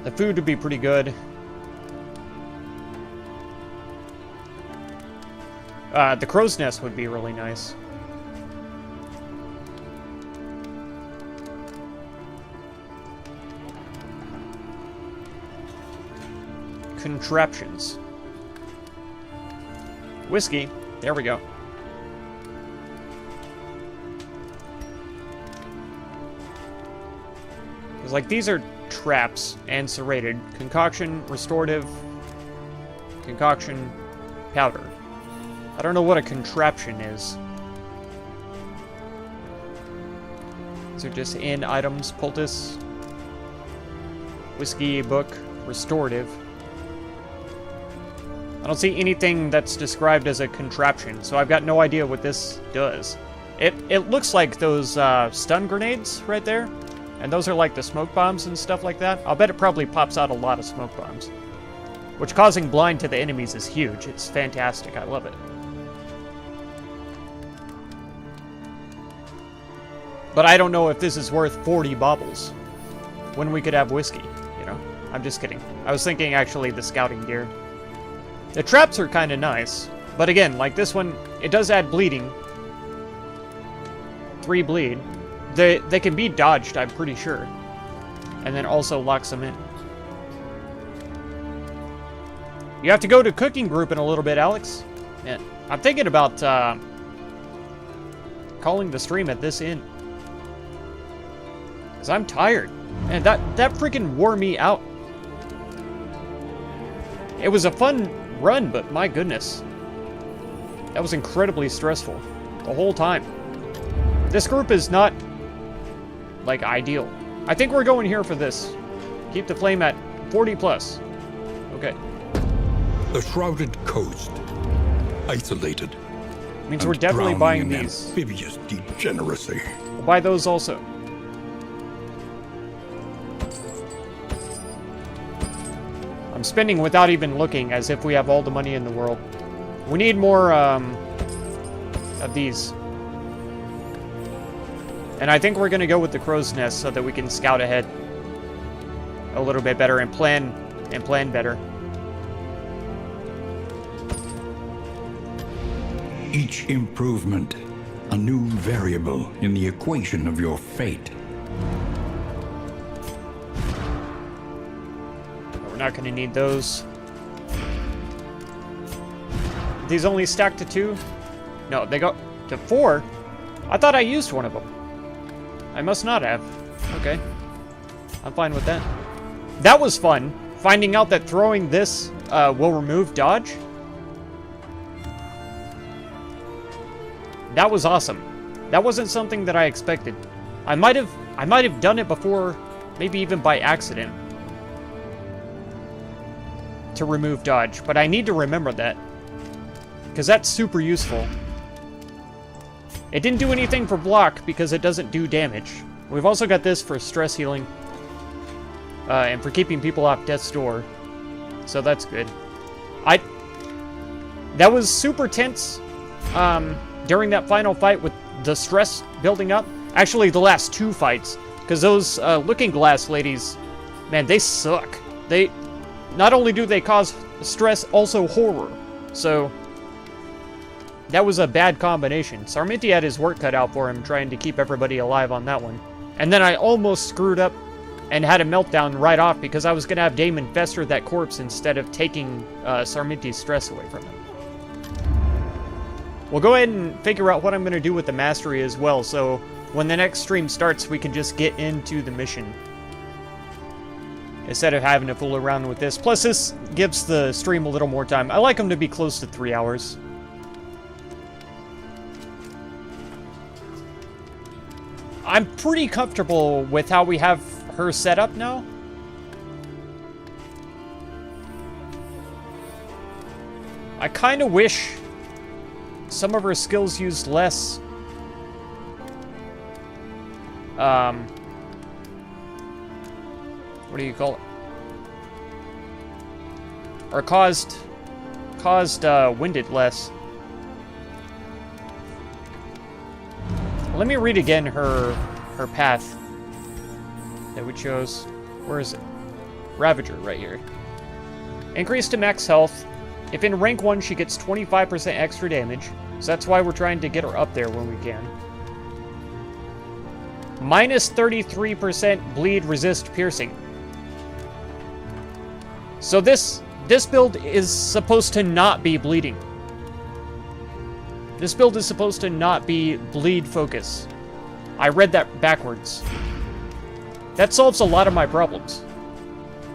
The food would be pretty good. The crow's nest would be really nice. Contraptions. Whiskey. There we go. Because, like, these are traps and serrated. Concoction, restorative, concoction, powder. I don't know what a contraption is. These are just in items. Poultice. Whiskey, book, restorative. I don't see anything that's described as a contraption, so I've got no idea what this does. It looks like those stun grenades right there, and those are like the smoke bombs and stuff like that. I'll bet it probably pops out a lot of smoke bombs, which causing blind to the enemies is huge. It's fantastic. I love it. But I don't know if this is worth 40 baubles when we could have whiskey, you know? I'm just kidding. I was thinking actually the scouting gear. The traps are kind of nice, but again, like this one, it does add bleeding. 3 bleed. They can be dodged, I'm pretty sure. And then also locks them in. You have to go to cooking group in a little bit, Alex. Man, I'm thinking about calling the stream at this inn. Because I'm tired. Man, that freaking wore me out. It was a fun run, but my goodness. That was incredibly stressful. The whole time. This group is not, like, ideal. I think we're going here for this. Keep the flame at 40 plus. Okay. The shrouded coast, isolated. Means we're definitely buying in these. Amphibious degeneracy. We'll buy those also. I'm spending without even looking, as if we have all the money in the world. We need more, of these. And I think we're gonna go with the crow's nest so that we can scout ahead a little bit better and plan better. Each improvement a new variable in the equation of your fate. We're not going to need those. These only stack to 2? No, they go to 4? I thought I used one of them. I must not have. Okay. I'm fine with that. That was fun. Finding out that throwing this will remove dodge. That was awesome. That wasn't something that I expected. I might have done it before, maybe even by accident, to remove dodge, but I need to remember that, because that's super useful. It didn't do anything for block because it doesn't do damage. We've also got this for stress healing, and for keeping people off death's door, so that's good. That was super tense during that final fight with the stress building up. Actually, the last 2 fights, because those Looking Glass ladies, man, they suck. They not only do they cause stress, also horror. So that was a bad combination. Sarminti had his work cut out for him trying to keep everybody alive on that one. And then I almost screwed up and had a meltdown right off because I was going to have Damon fester that corpse instead of taking Sarminti's stress away from him. We'll go ahead and figure out what I'm going to do with the mastery as well, so when the next stream starts, we can just get into the mission instead of having to fool around with this. Plus, this gives the stream a little more time. I like them to be close to 3 hours. I'm pretty comfortable with how we have her set up now. I kind of wish some of her skills used less what do you call it? Or caused winded less. Let me read again her path that we chose. Where is it? Ravager, right here. Increase to max health. If in rank 1, she gets 25% extra damage. So that's why we're trying to get her up there when we can. Minus 33% bleed resist piercing. So this build is supposed to not be bleeding. This build is supposed to not be bleed focus. I read that backwards. That solves a lot of my problems.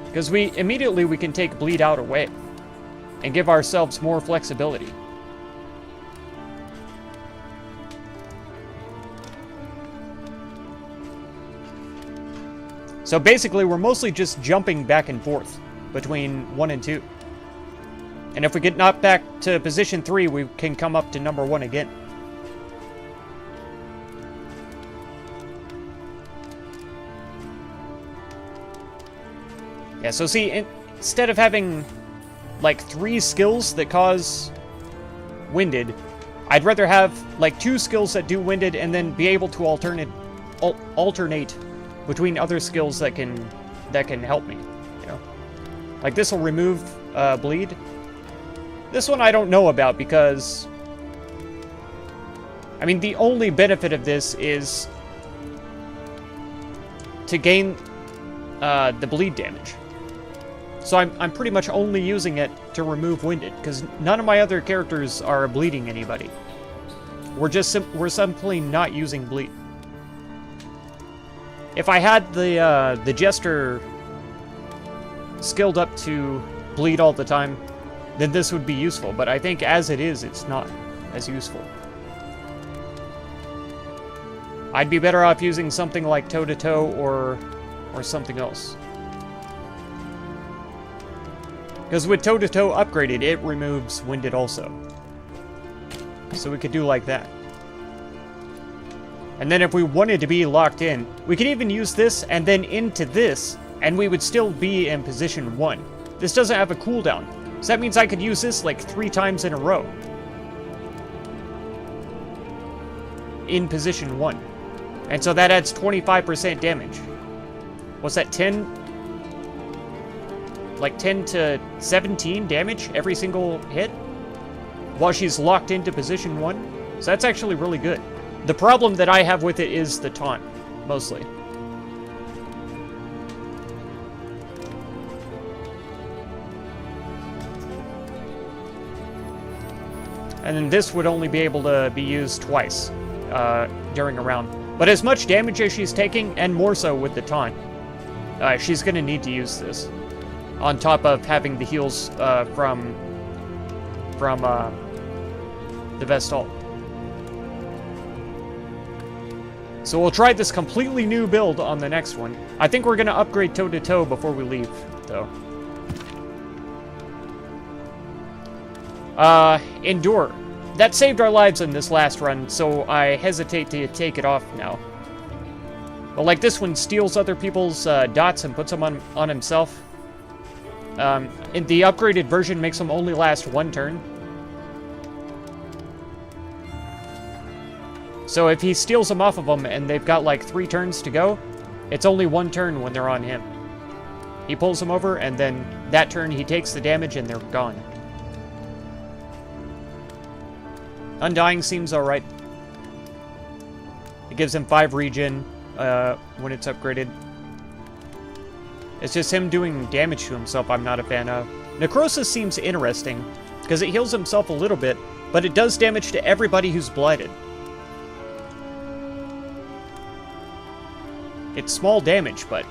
Because we can take bleed out away and give ourselves more flexibility. So basically, we're mostly just jumping back and forth between 1 and 2. And if we get knocked back to position 3, we can come up to number 1 again. Yeah, so see, instead of having like 3 skills that cause winded, I'd rather have like 2 skills that do winded and then be able to alternate between other skills that can help me, you know. Like this will remove bleed. This one I don't know about because, I mean, the only benefit of this is to gain the bleed damage. So I'm pretty much only using it to remove winded, because none of my other characters are bleeding anybody. We're simply not using bleed. If I had the Jester skilled up to bleed all the time, then this would be useful, but I think as it is, it's not as useful. I'd be better off using something like toe-to-toe or something else. Because with toe-to-toe upgraded, it removes winded also. So we could do like that. And then if we wanted to be locked in, we could even use this and then into this, and we would still be in position 1. This doesn't have a cooldown, so that means I could use this like 3 times in a row. In position 1. And so that adds 25% damage. What's that, 10? Like 10 to 17 damage every single hit? While she's locked into position 1? So that's actually really good. The problem that I have with it is the taunt, mostly. And then this would only be able to be used twice during a round. But as much damage as she's taking, and more so with the taunt, she's going to need to use this. On top of having the heals from the Vestal. So we'll try this completely new build on the next one. I think we're going to upgrade toe-to-toe before we leave, though. Endure. That saved our lives in this last run, so I hesitate to take it off now. But like this one steals other people's dots and puts them on himself. In the upgraded version makes them only last 1 turn. So if he steals them off of them and they've got like 3 turns to go, it's only 1 turn when they're on him. He pulls them over and then that turn he takes the damage and they're gone. Undying seems alright. It gives him 5 regen when it's upgraded. It's just him doing damage to himself I'm not a fan of. Necrosis seems interesting, because it heals himself a little bit, but it does damage to everybody who's blighted. It's small damage, but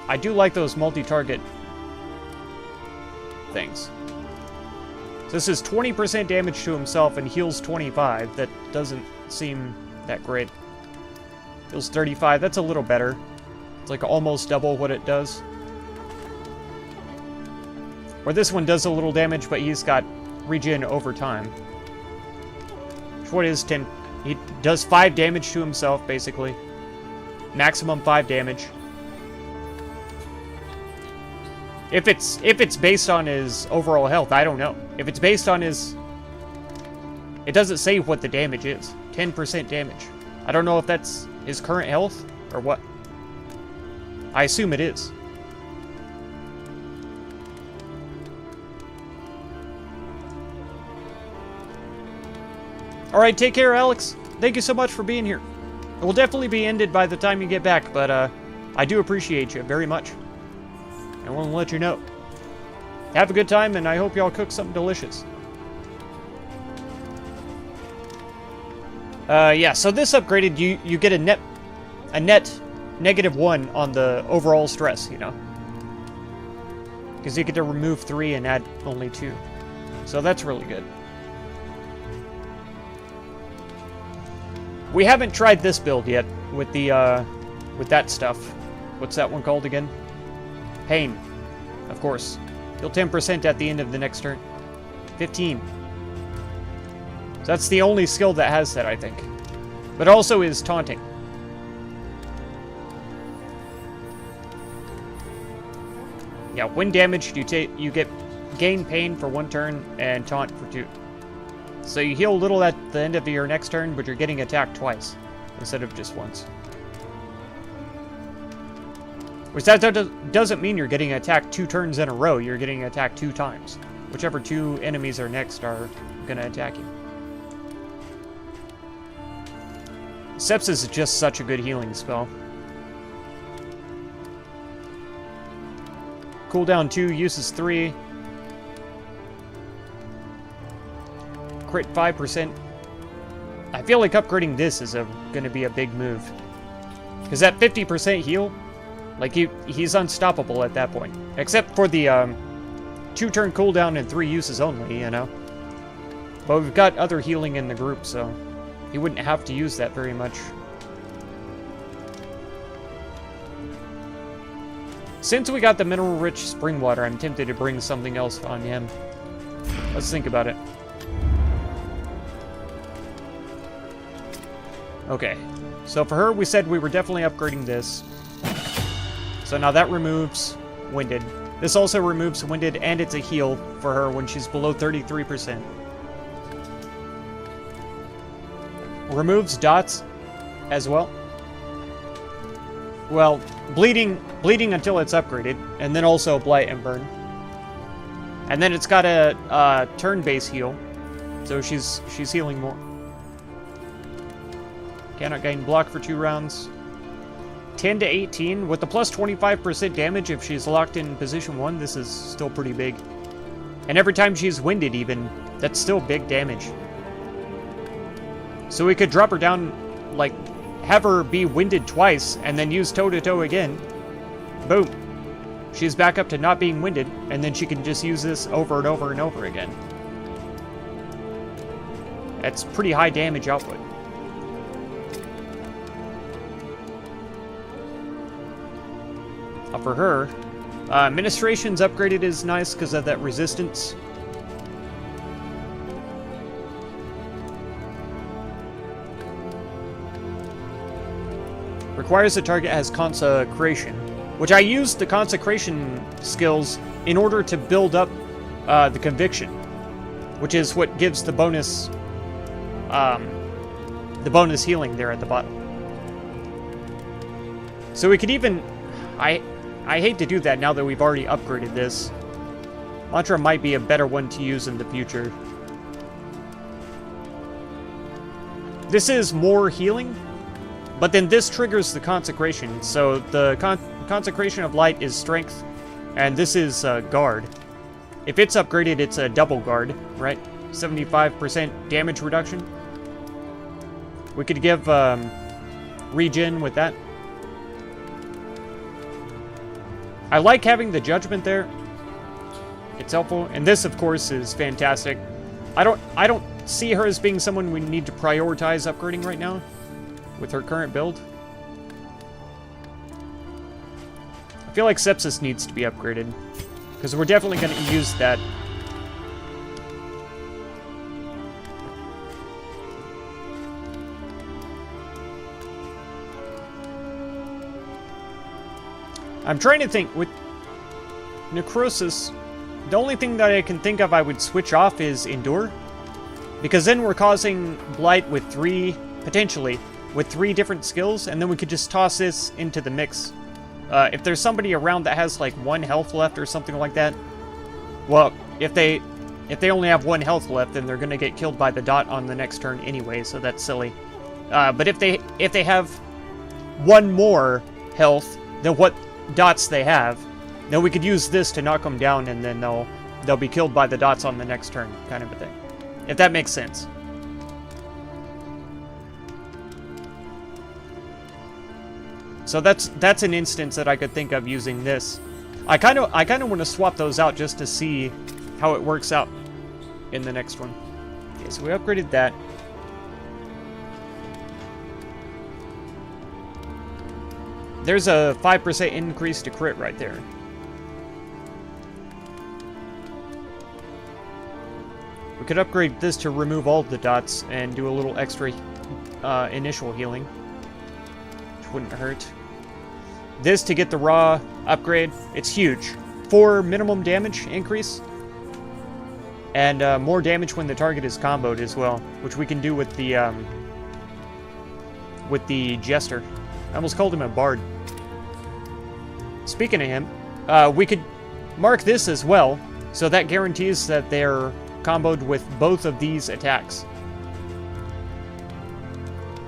I do like those multi-target things. This is 20% damage to himself and heals 25. That doesn't seem that great. Heals 35. That's a little better. It's like almost double what it does. Where this one does a little damage, but he's got regen over time. What is 10? He does 5 damage to himself, basically. Maximum 5 damage. If it's based on his overall health, I don't know. If it's based on his... It doesn't say what the damage is. 10% damage. I don't know if that's his current health or what. I assume it is. Alright, take care, Alex. Thank you so much for being here. It will definitely be ended by the time you get back, but I do appreciate you very much. I want to let you know. Have a good time, and I hope y'all cook something delicious. Yeah, so this upgraded, you get a net -1 on the overall stress, you know. Because you get to remove 3 and add only 2. So that's really good. We haven't tried this build yet with the with that stuff. What's that one called again? Pain. Of course. Heal 10% at the end of the next turn. 15. So that's the only skill that has that, I think. But also is taunting. Yeah, when damaged, you get gain pain for 1 turn and taunt for 2. So you heal a little at the end of your next turn, but you're getting attacked twice instead of just once. Which that doesn't mean you're getting attacked 2 turns in a row. You're getting attacked 2 times. Whichever 2 enemies are next are going to attack you. Sepsis is just such a good healing spell. Cooldown 2, uses 3. Crit 5%. I feel like upgrading this is going to be a big move. Because that 50% heal, like he's unstoppable at that point. Except for the 2-turn cooldown and 3 uses only, you know. But we've got other healing in the group, so he wouldn't have to use that very much. Since we got the mineral-rich spring water, I'm tempted to bring something else on him. Let's think about it. Okay, so for her, we said we were definitely upgrading this. So now that removes Winded. This also removes Winded, and it's a heal for her when she's below 33%. Removes dots as well. Well, bleeding until it's upgraded, and then also Blight and Burn. And then it's got a turn-based heal, so she's healing more. Cannot gain block for 2 rounds. 10 to 18. With the plus 25% damage if she's locked in position 1, this is still pretty big. And every time she's winded even, that's still big damage. So we could drop her down, like, have her be winded twice, and then use toe-to-toe again. Boom. She's back up to not being winded, and then she can just use this over and over and over again. That's pretty high damage output. For her, Ministration's upgraded is nice because of that resistance. Requires the target has Consecration, which I used the Consecration skills in order to build up the Conviction, which is what gives the bonus healing there at the bottom. So we could even... I hate to do that now that we've already upgraded this. Mantra might be a better one to use in the future. This is more healing, but then this triggers the Consecration. So the Consecration of Light is Strength, and this is Guard. If it's upgraded, it's a double Guard, right? 75% damage reduction. We could give regen with that. I like having the Judgment there. It's helpful. And this, of course, is fantastic. I don't see her as being someone we need to prioritize upgrading right now with her current build. I feel like Sepsis needs to be upgraded, because we're definitely going to use that. I'm trying to think, with Necrosis, the only thing that I can think of I would switch off is Endure. Because then we're causing Blight with potentially, with 3 different skills, and then we could just toss this into the mix. If there's somebody around that has like 1 health left or something like that, well, if they only have 1 health left, then they're gonna get killed by the dot on the next turn anyway, so that's silly. But if they have 1 more health than what dots they have, then we could use this to knock them down, and then they'll be killed by the dots on the next turn, kind of a thing. If that makes sense. So that's an instance that I could think of using this. I kind of want to swap those out just to see how it works out in the next one. Okay, so we upgraded that. There's a 5% increase to crit right there. We could upgrade this to remove all of the dots and do a little extra initial healing, which wouldn't hurt. This to get the raw upgrade. It's huge. 4 minimum damage increase. And more damage when the target is comboed as well, which we can do with the Jester. I almost called him a bard. Speaking of him, we could mark this as well, so that guarantees that they're comboed with both of these attacks.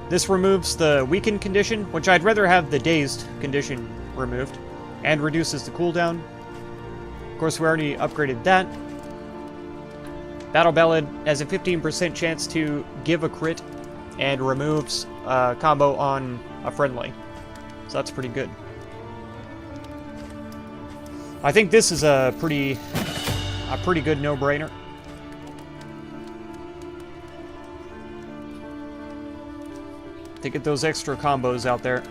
This removes the weakened condition, which I'd rather have the dazed condition removed, and reduces the cooldown. Of course, we already upgraded that. Battle Ballad has a 15% chance to give a crit and removes combo on a friendly. So that's pretty good. I think this is a pretty good no-brainer. To get those extra combos out there.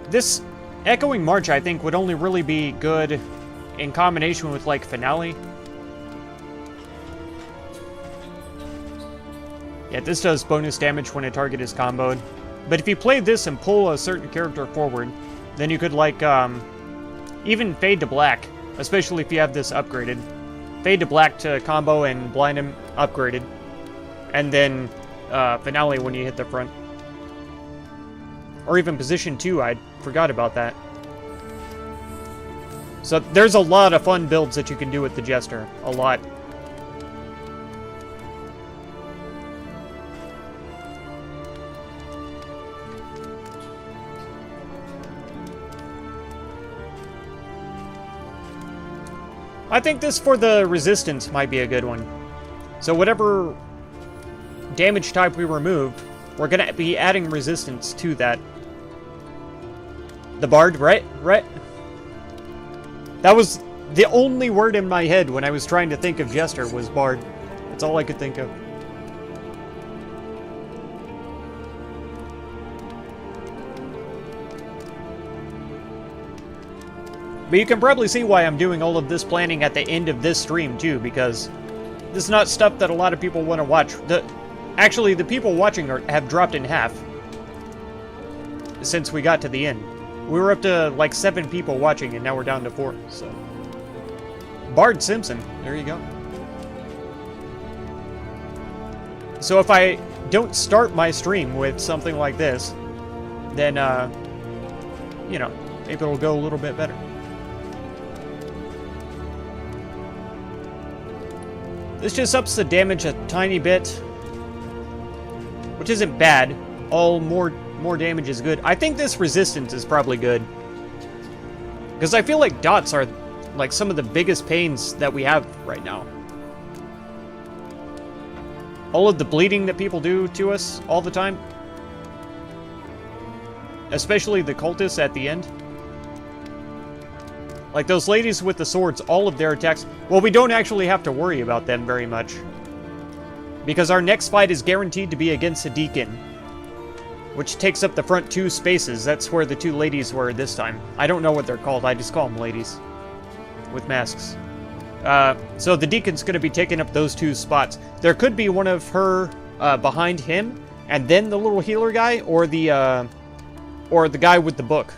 This Echoing March, I think, would only really be good in combination with, like, Finale. Yeah, this does bonus damage when a target is comboed. But if you play this and pull a certain character forward, then you could, like, even Fade to Black, especially if you have this upgraded. Fade to Black to combo and blind him upgraded. And then finale when you hit the front. Or even position 2, I forgot about that. So there's a lot of fun builds that you can do with the Jester. A lot. I think this for the resistance might be a good one. So whatever damage type we removed, we're gonna be adding resistance to that. The Bard, right? Right? That was the only word in my head when I was trying to think of Jester was Bard. That's all I could think of. But you can probably see why I'm doing all of this planning at the end of this stream, too, because this is not stuff that a lot of people want to watch. Actually, the people watching have dropped in half since we got to the end. We were up to, like, 7 people watching, and now we're down to 4, so... Bard Simpson, there you go. So if I don't start my stream with something like this, then, you know, maybe it'll go a little bit better. This just ups the damage a tiny bit, which isn't bad. All more damage is good. I think this resistance is probably good, because I feel like dots are like some of the biggest pains that we have right now. All of the bleeding that people do to us all the time, especially the cultists at the end. Like those ladies with the swords, all of their attacks... Well, we don't actually have to worry about them very much, because our next fight is guaranteed to be against a Deacon, which takes up the front 2 spaces. That's where the 2 ladies were this time. I don't know what they're called. I just call them ladies with masks. So the Deacon's going to be taking up those 2 spots. There could be one of her behind him, and then the little healer guy, or the guy with the book.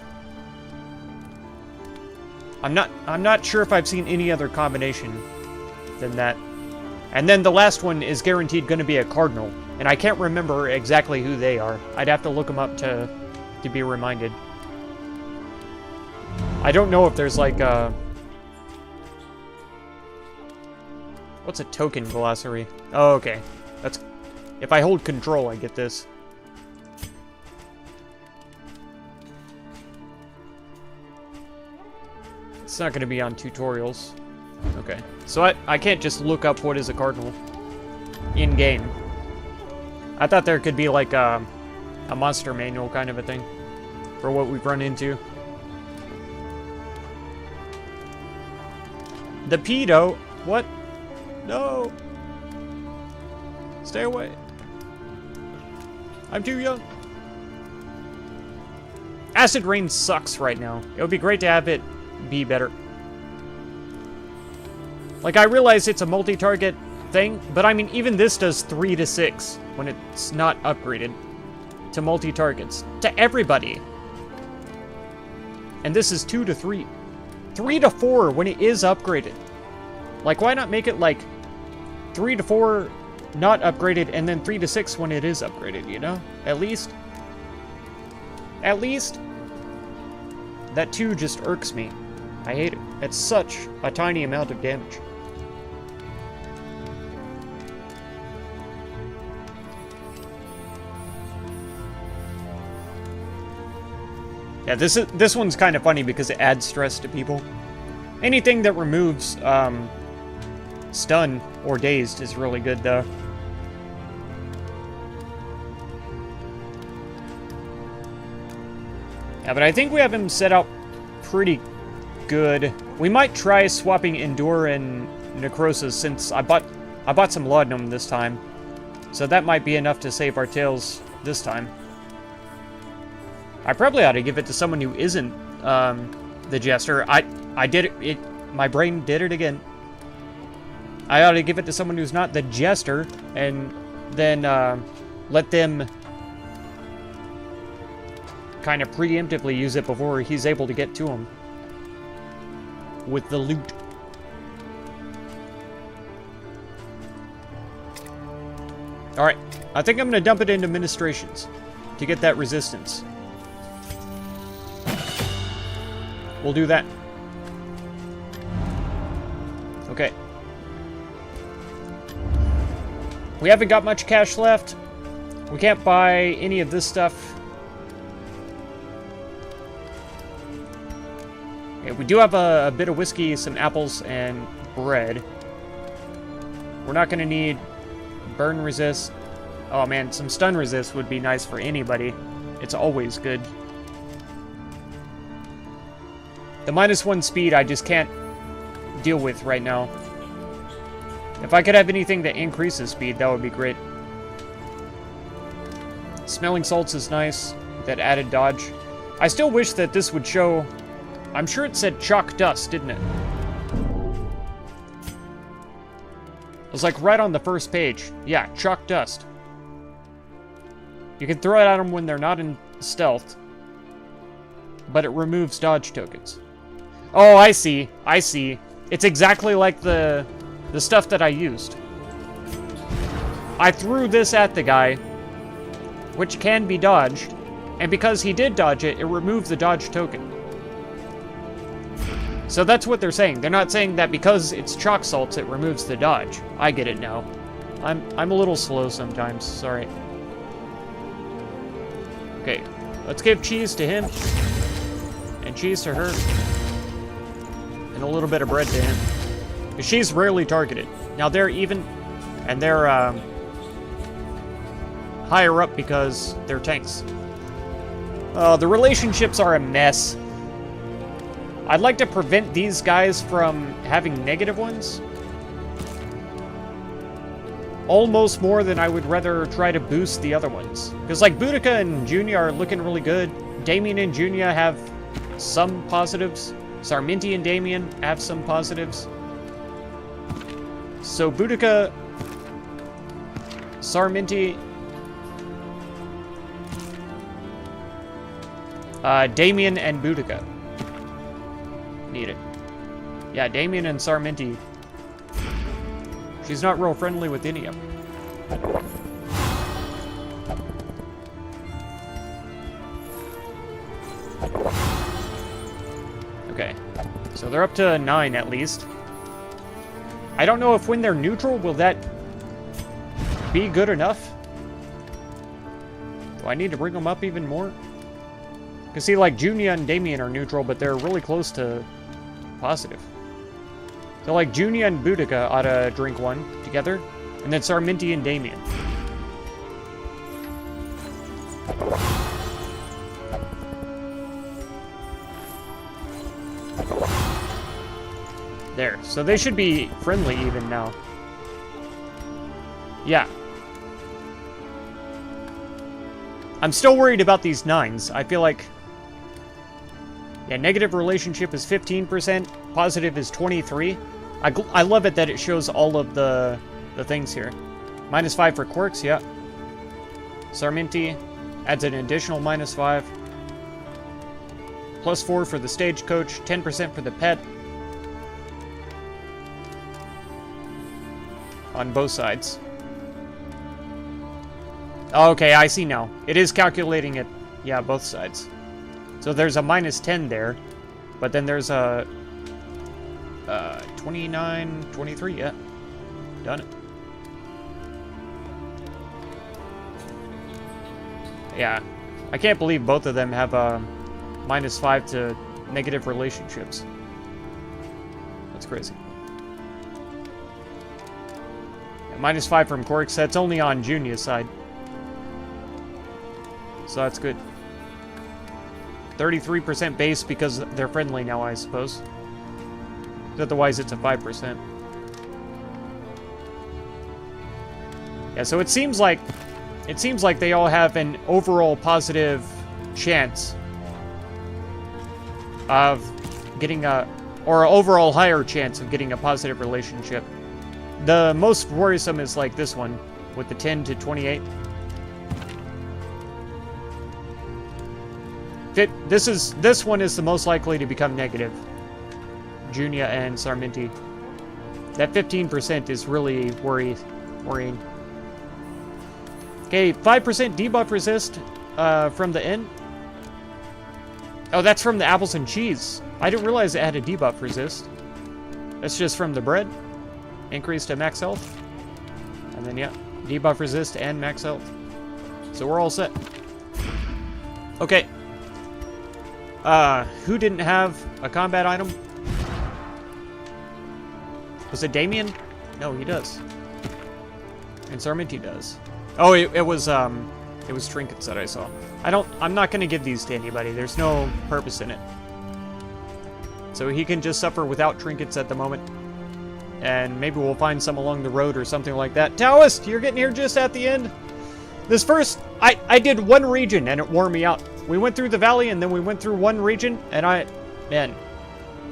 I'm not sure if I've seen any other combination than that. And then the last one is guaranteed going to be a Cardinal, and I can't remember exactly who they are. I'd have to look them up to be reminded. I don't know if there's like a... What's a token glossary? Oh, okay. That's... If I hold control, I get this. It's not going to be on tutorials. Okay. So I can't just look up what is a Cardinal in-game. I thought there could be like a monster manual kind of a thing for what we've run into. The pedo? What? No! Stay away. I'm too young. Acid Rain sucks right now. It would be great to have it be better. Like, I realize it's a multi-target thing, but I mean, even this does 3 to 6 when it's not upgraded to multi-targets. To everybody. And this is 2 to 3. 3 to 4 when it is upgraded. Like, why not make it like 3 to 4 not upgraded, and then 3 to 6 when it is upgraded, you know? At least. At least. That 2 just irks me. I hate it. It's such a tiny amount of damage. Yeah, this one's kind of funny because it adds stress to people. Anything that removes stun or dazed is really good, though. Yeah, but I think we have him set up pretty good. We might try swapping Endure and Necrosis, since I bought some Laudanum this time. So that might be enough to save our tails this time. I probably ought to give it to someone who isn't the Jester. I did it. My brain did it again. I ought to give it to someone who's not the Jester, and then let them kind of preemptively use it before he's able to get to him with the loot. Alright, I think I'm gonna dump it into administrations to get that resistance. We'll do that. Okay. We haven't got much cash left. We can't buy any of this stuff. Okay, we do have a bit of whiskey, some apples, and bread. We're not going to need burn resist. Oh man, some stun resist would be nice for anybody. It's always good. The -1 speed I just can't deal with right now. If I could have anything that increases speed, that would be great. Smelling salts is nice. That added dodge. I still wish that this would show... I'm sure it said chalk dust, didn't it? It was like right on the first page. Yeah, chalk dust. You can throw it at them when they're not in stealth, but it removes dodge tokens. Oh, I see. I see. It's exactly like the stuff that I used. I threw this at the guy, which can be dodged, and because he did dodge it, it removed the dodge token. So that's what they're saying. They're not saying that because it's chalk salts, it removes the dodge. I get it now. I'm a little slow sometimes, sorry. Okay, let's give cheese to him, and cheese to her, and a little bit of bread to him. Because she's rarely targeted. Now they're even, and they're higher up because they're tanks. The relationships are a mess. I'd like to prevent these guys from having negative ones. Almost more than I would rather try to boost the other ones. Because like Boudica and Junia are looking really good. Damien and Junia have some positives. Sarminti and Damien have some positives. So Boudica, Sarminti, Damien and Boudica. Need it. Yeah, Damien and Sarminti. She's not real friendly with any of them. Okay. So they're up to 9 at least. I don't know if when they're neutral, will that be good enough? Do I need to bring them up even more? Because see, like, Junia and Damien are neutral, but they're really close to positive. So, like, Junia and Boudica ought to drink one together, and then Sarminti and Damien. There. So they should be friendly even now. Yeah. I'm still worried about these 9s. I feel like... Yeah, negative relationship is 15%, positive is 23%. I love it that it shows all of the things here. -5 for quirks, yeah. Sarminti adds an additional -5. +4 for the stagecoach, 10% for the pet. On both sides. Okay, I see now. It is calculating it, yeah, both sides. So there's a -10 there, but then there's a 29, 23, yeah. Done it. Yeah, I can't believe both of them have -5 to negative relationships. That's crazy. Yeah, -5 from Quirks, that's only on Junia's side. So that's good. 33% base because they're friendly now, I suppose. Otherwise, it's a 5%. Yeah, so it seems like they all have an overall positive chance of getting or an overall higher chance of getting a positive relationship. The most worrisome is like this one with the 10 to 28. This one is the most likely to become negative. Junia and Sarminti. That 15% is really worrying. Okay, 5% debuff resist from the inn. Oh, that's from the apples and cheese. I didn't realize it had a debuff resist. That's just from the bread. Increase to max health. And then, yeah, debuff resist and max health. So we're all set. Okay. Who didn't have a combat item? Was it Damien? No, he does. And Sarminty does. Oh, it was trinkets that I saw. I'm not gonna give these to anybody. There's no purpose in it. So he can just suffer without trinkets at the moment. And maybe we'll find some along the road or something like that. Taoist, you're getting here just at the end. This first, I did one region and it wore me out. We went through the valley and then we went through one region and man,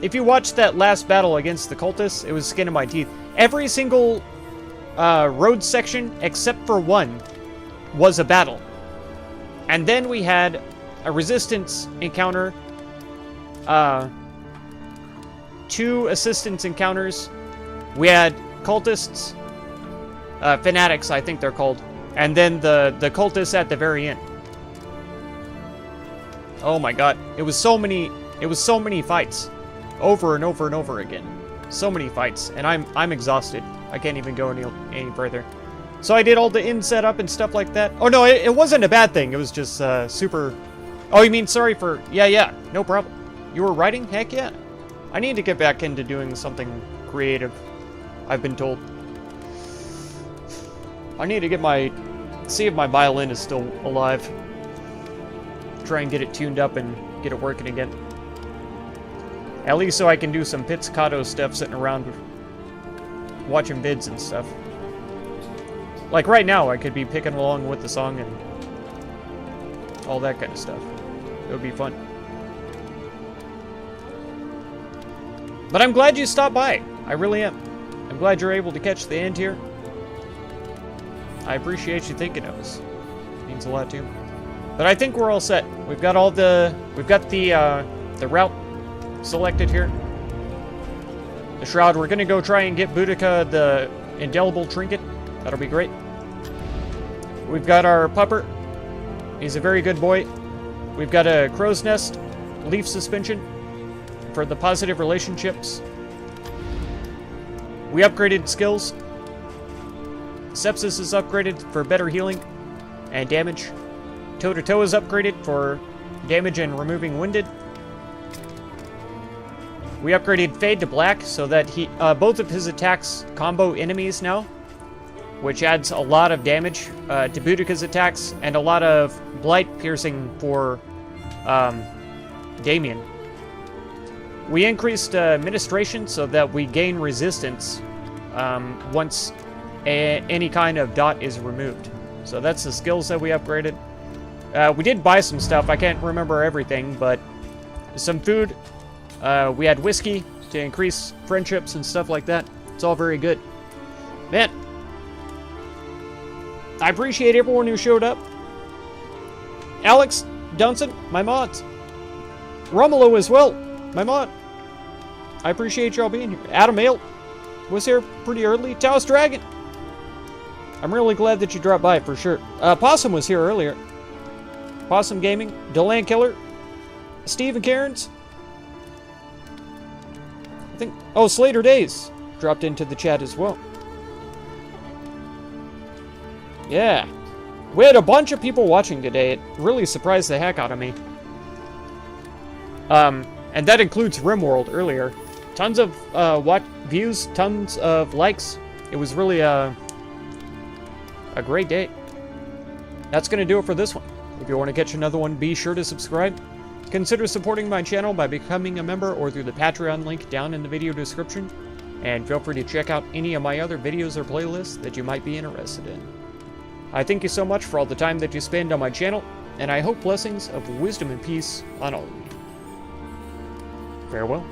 if you watched that last battle against the cultists, it was skin of my teeth. Every single road section except for one was a battle. And then we had a resistance encounter, 2 assistance encounters. We had cultists, fanatics, I think they're called, and then the cultists at the very end. Oh my god, it was so many fights, over and over and over again. So many fights, and I'm exhausted. I can't even go any further. So I did all the inn setup and stuff like that. Oh no, it wasn't a bad thing. It was just super. Oh, you mean sorry for? Yeah, no problem. You were writing? Heck yeah. I need to get back into doing something creative. I've been told. I need to see if my violin is still alive. Try and get it tuned up and get it working again. At least so I can do some pizzicato stuff sitting around watching vids and stuff. Like right now, I could be picking along with the song and all that kind of stuff. It would be fun. But I'm glad you stopped by. I really am. I'm glad you're able to catch the end here. I appreciate you thinking of us. It means a lot too. But I think we're all set. We've got the route selected here. The Shroud. We're gonna go try and get Boudica the indelible trinket. That'll be great. We've got our pupper. He's a very good boy. We've got a crow's nest, leaf suspension for the positive relationships. We upgraded skills. Sepsis is upgraded for better healing and damage. Toe-to-toe is upgraded for damage and removing wounded. We upgraded Fade to Black so that both of his attacks combo enemies now, which adds a lot of damage to Boudica's attacks and a lot of blight piercing for Damien. We increased administration so that we gain resistance once any kind of dot is removed. So that's the skills that we upgraded. We did buy some stuff. I can't remember everything, but some food. We had whiskey to increase friendships and stuff like that. It's all very good. Man, I appreciate everyone who showed up. Alex, Dunson, my mods. Romulo as well, my mod. I appreciate y'all being here. Adam Ale was here pretty early. Taos Dragon. I'm really glad that you dropped by for sure. Possum was here earlier. Possum Gaming, Delan Killer, Steve and Cairns. I think, oh, Slater Days dropped into the chat as well. Yeah. We had a bunch of people watching today. It really surprised the heck out of me. And that includes RimWorld earlier. Tons of views, tons of likes. It was really a great day. That's going to do it for this one. If you want to catch another one, be sure to subscribe. Consider supporting my channel by becoming a member or through the Patreon link down in the video description. And feel free to check out any of my other videos or playlists that you might be interested in. I thank you so much for all the time that you spend on my channel, and I hope blessings of wisdom and peace on all of you. Farewell.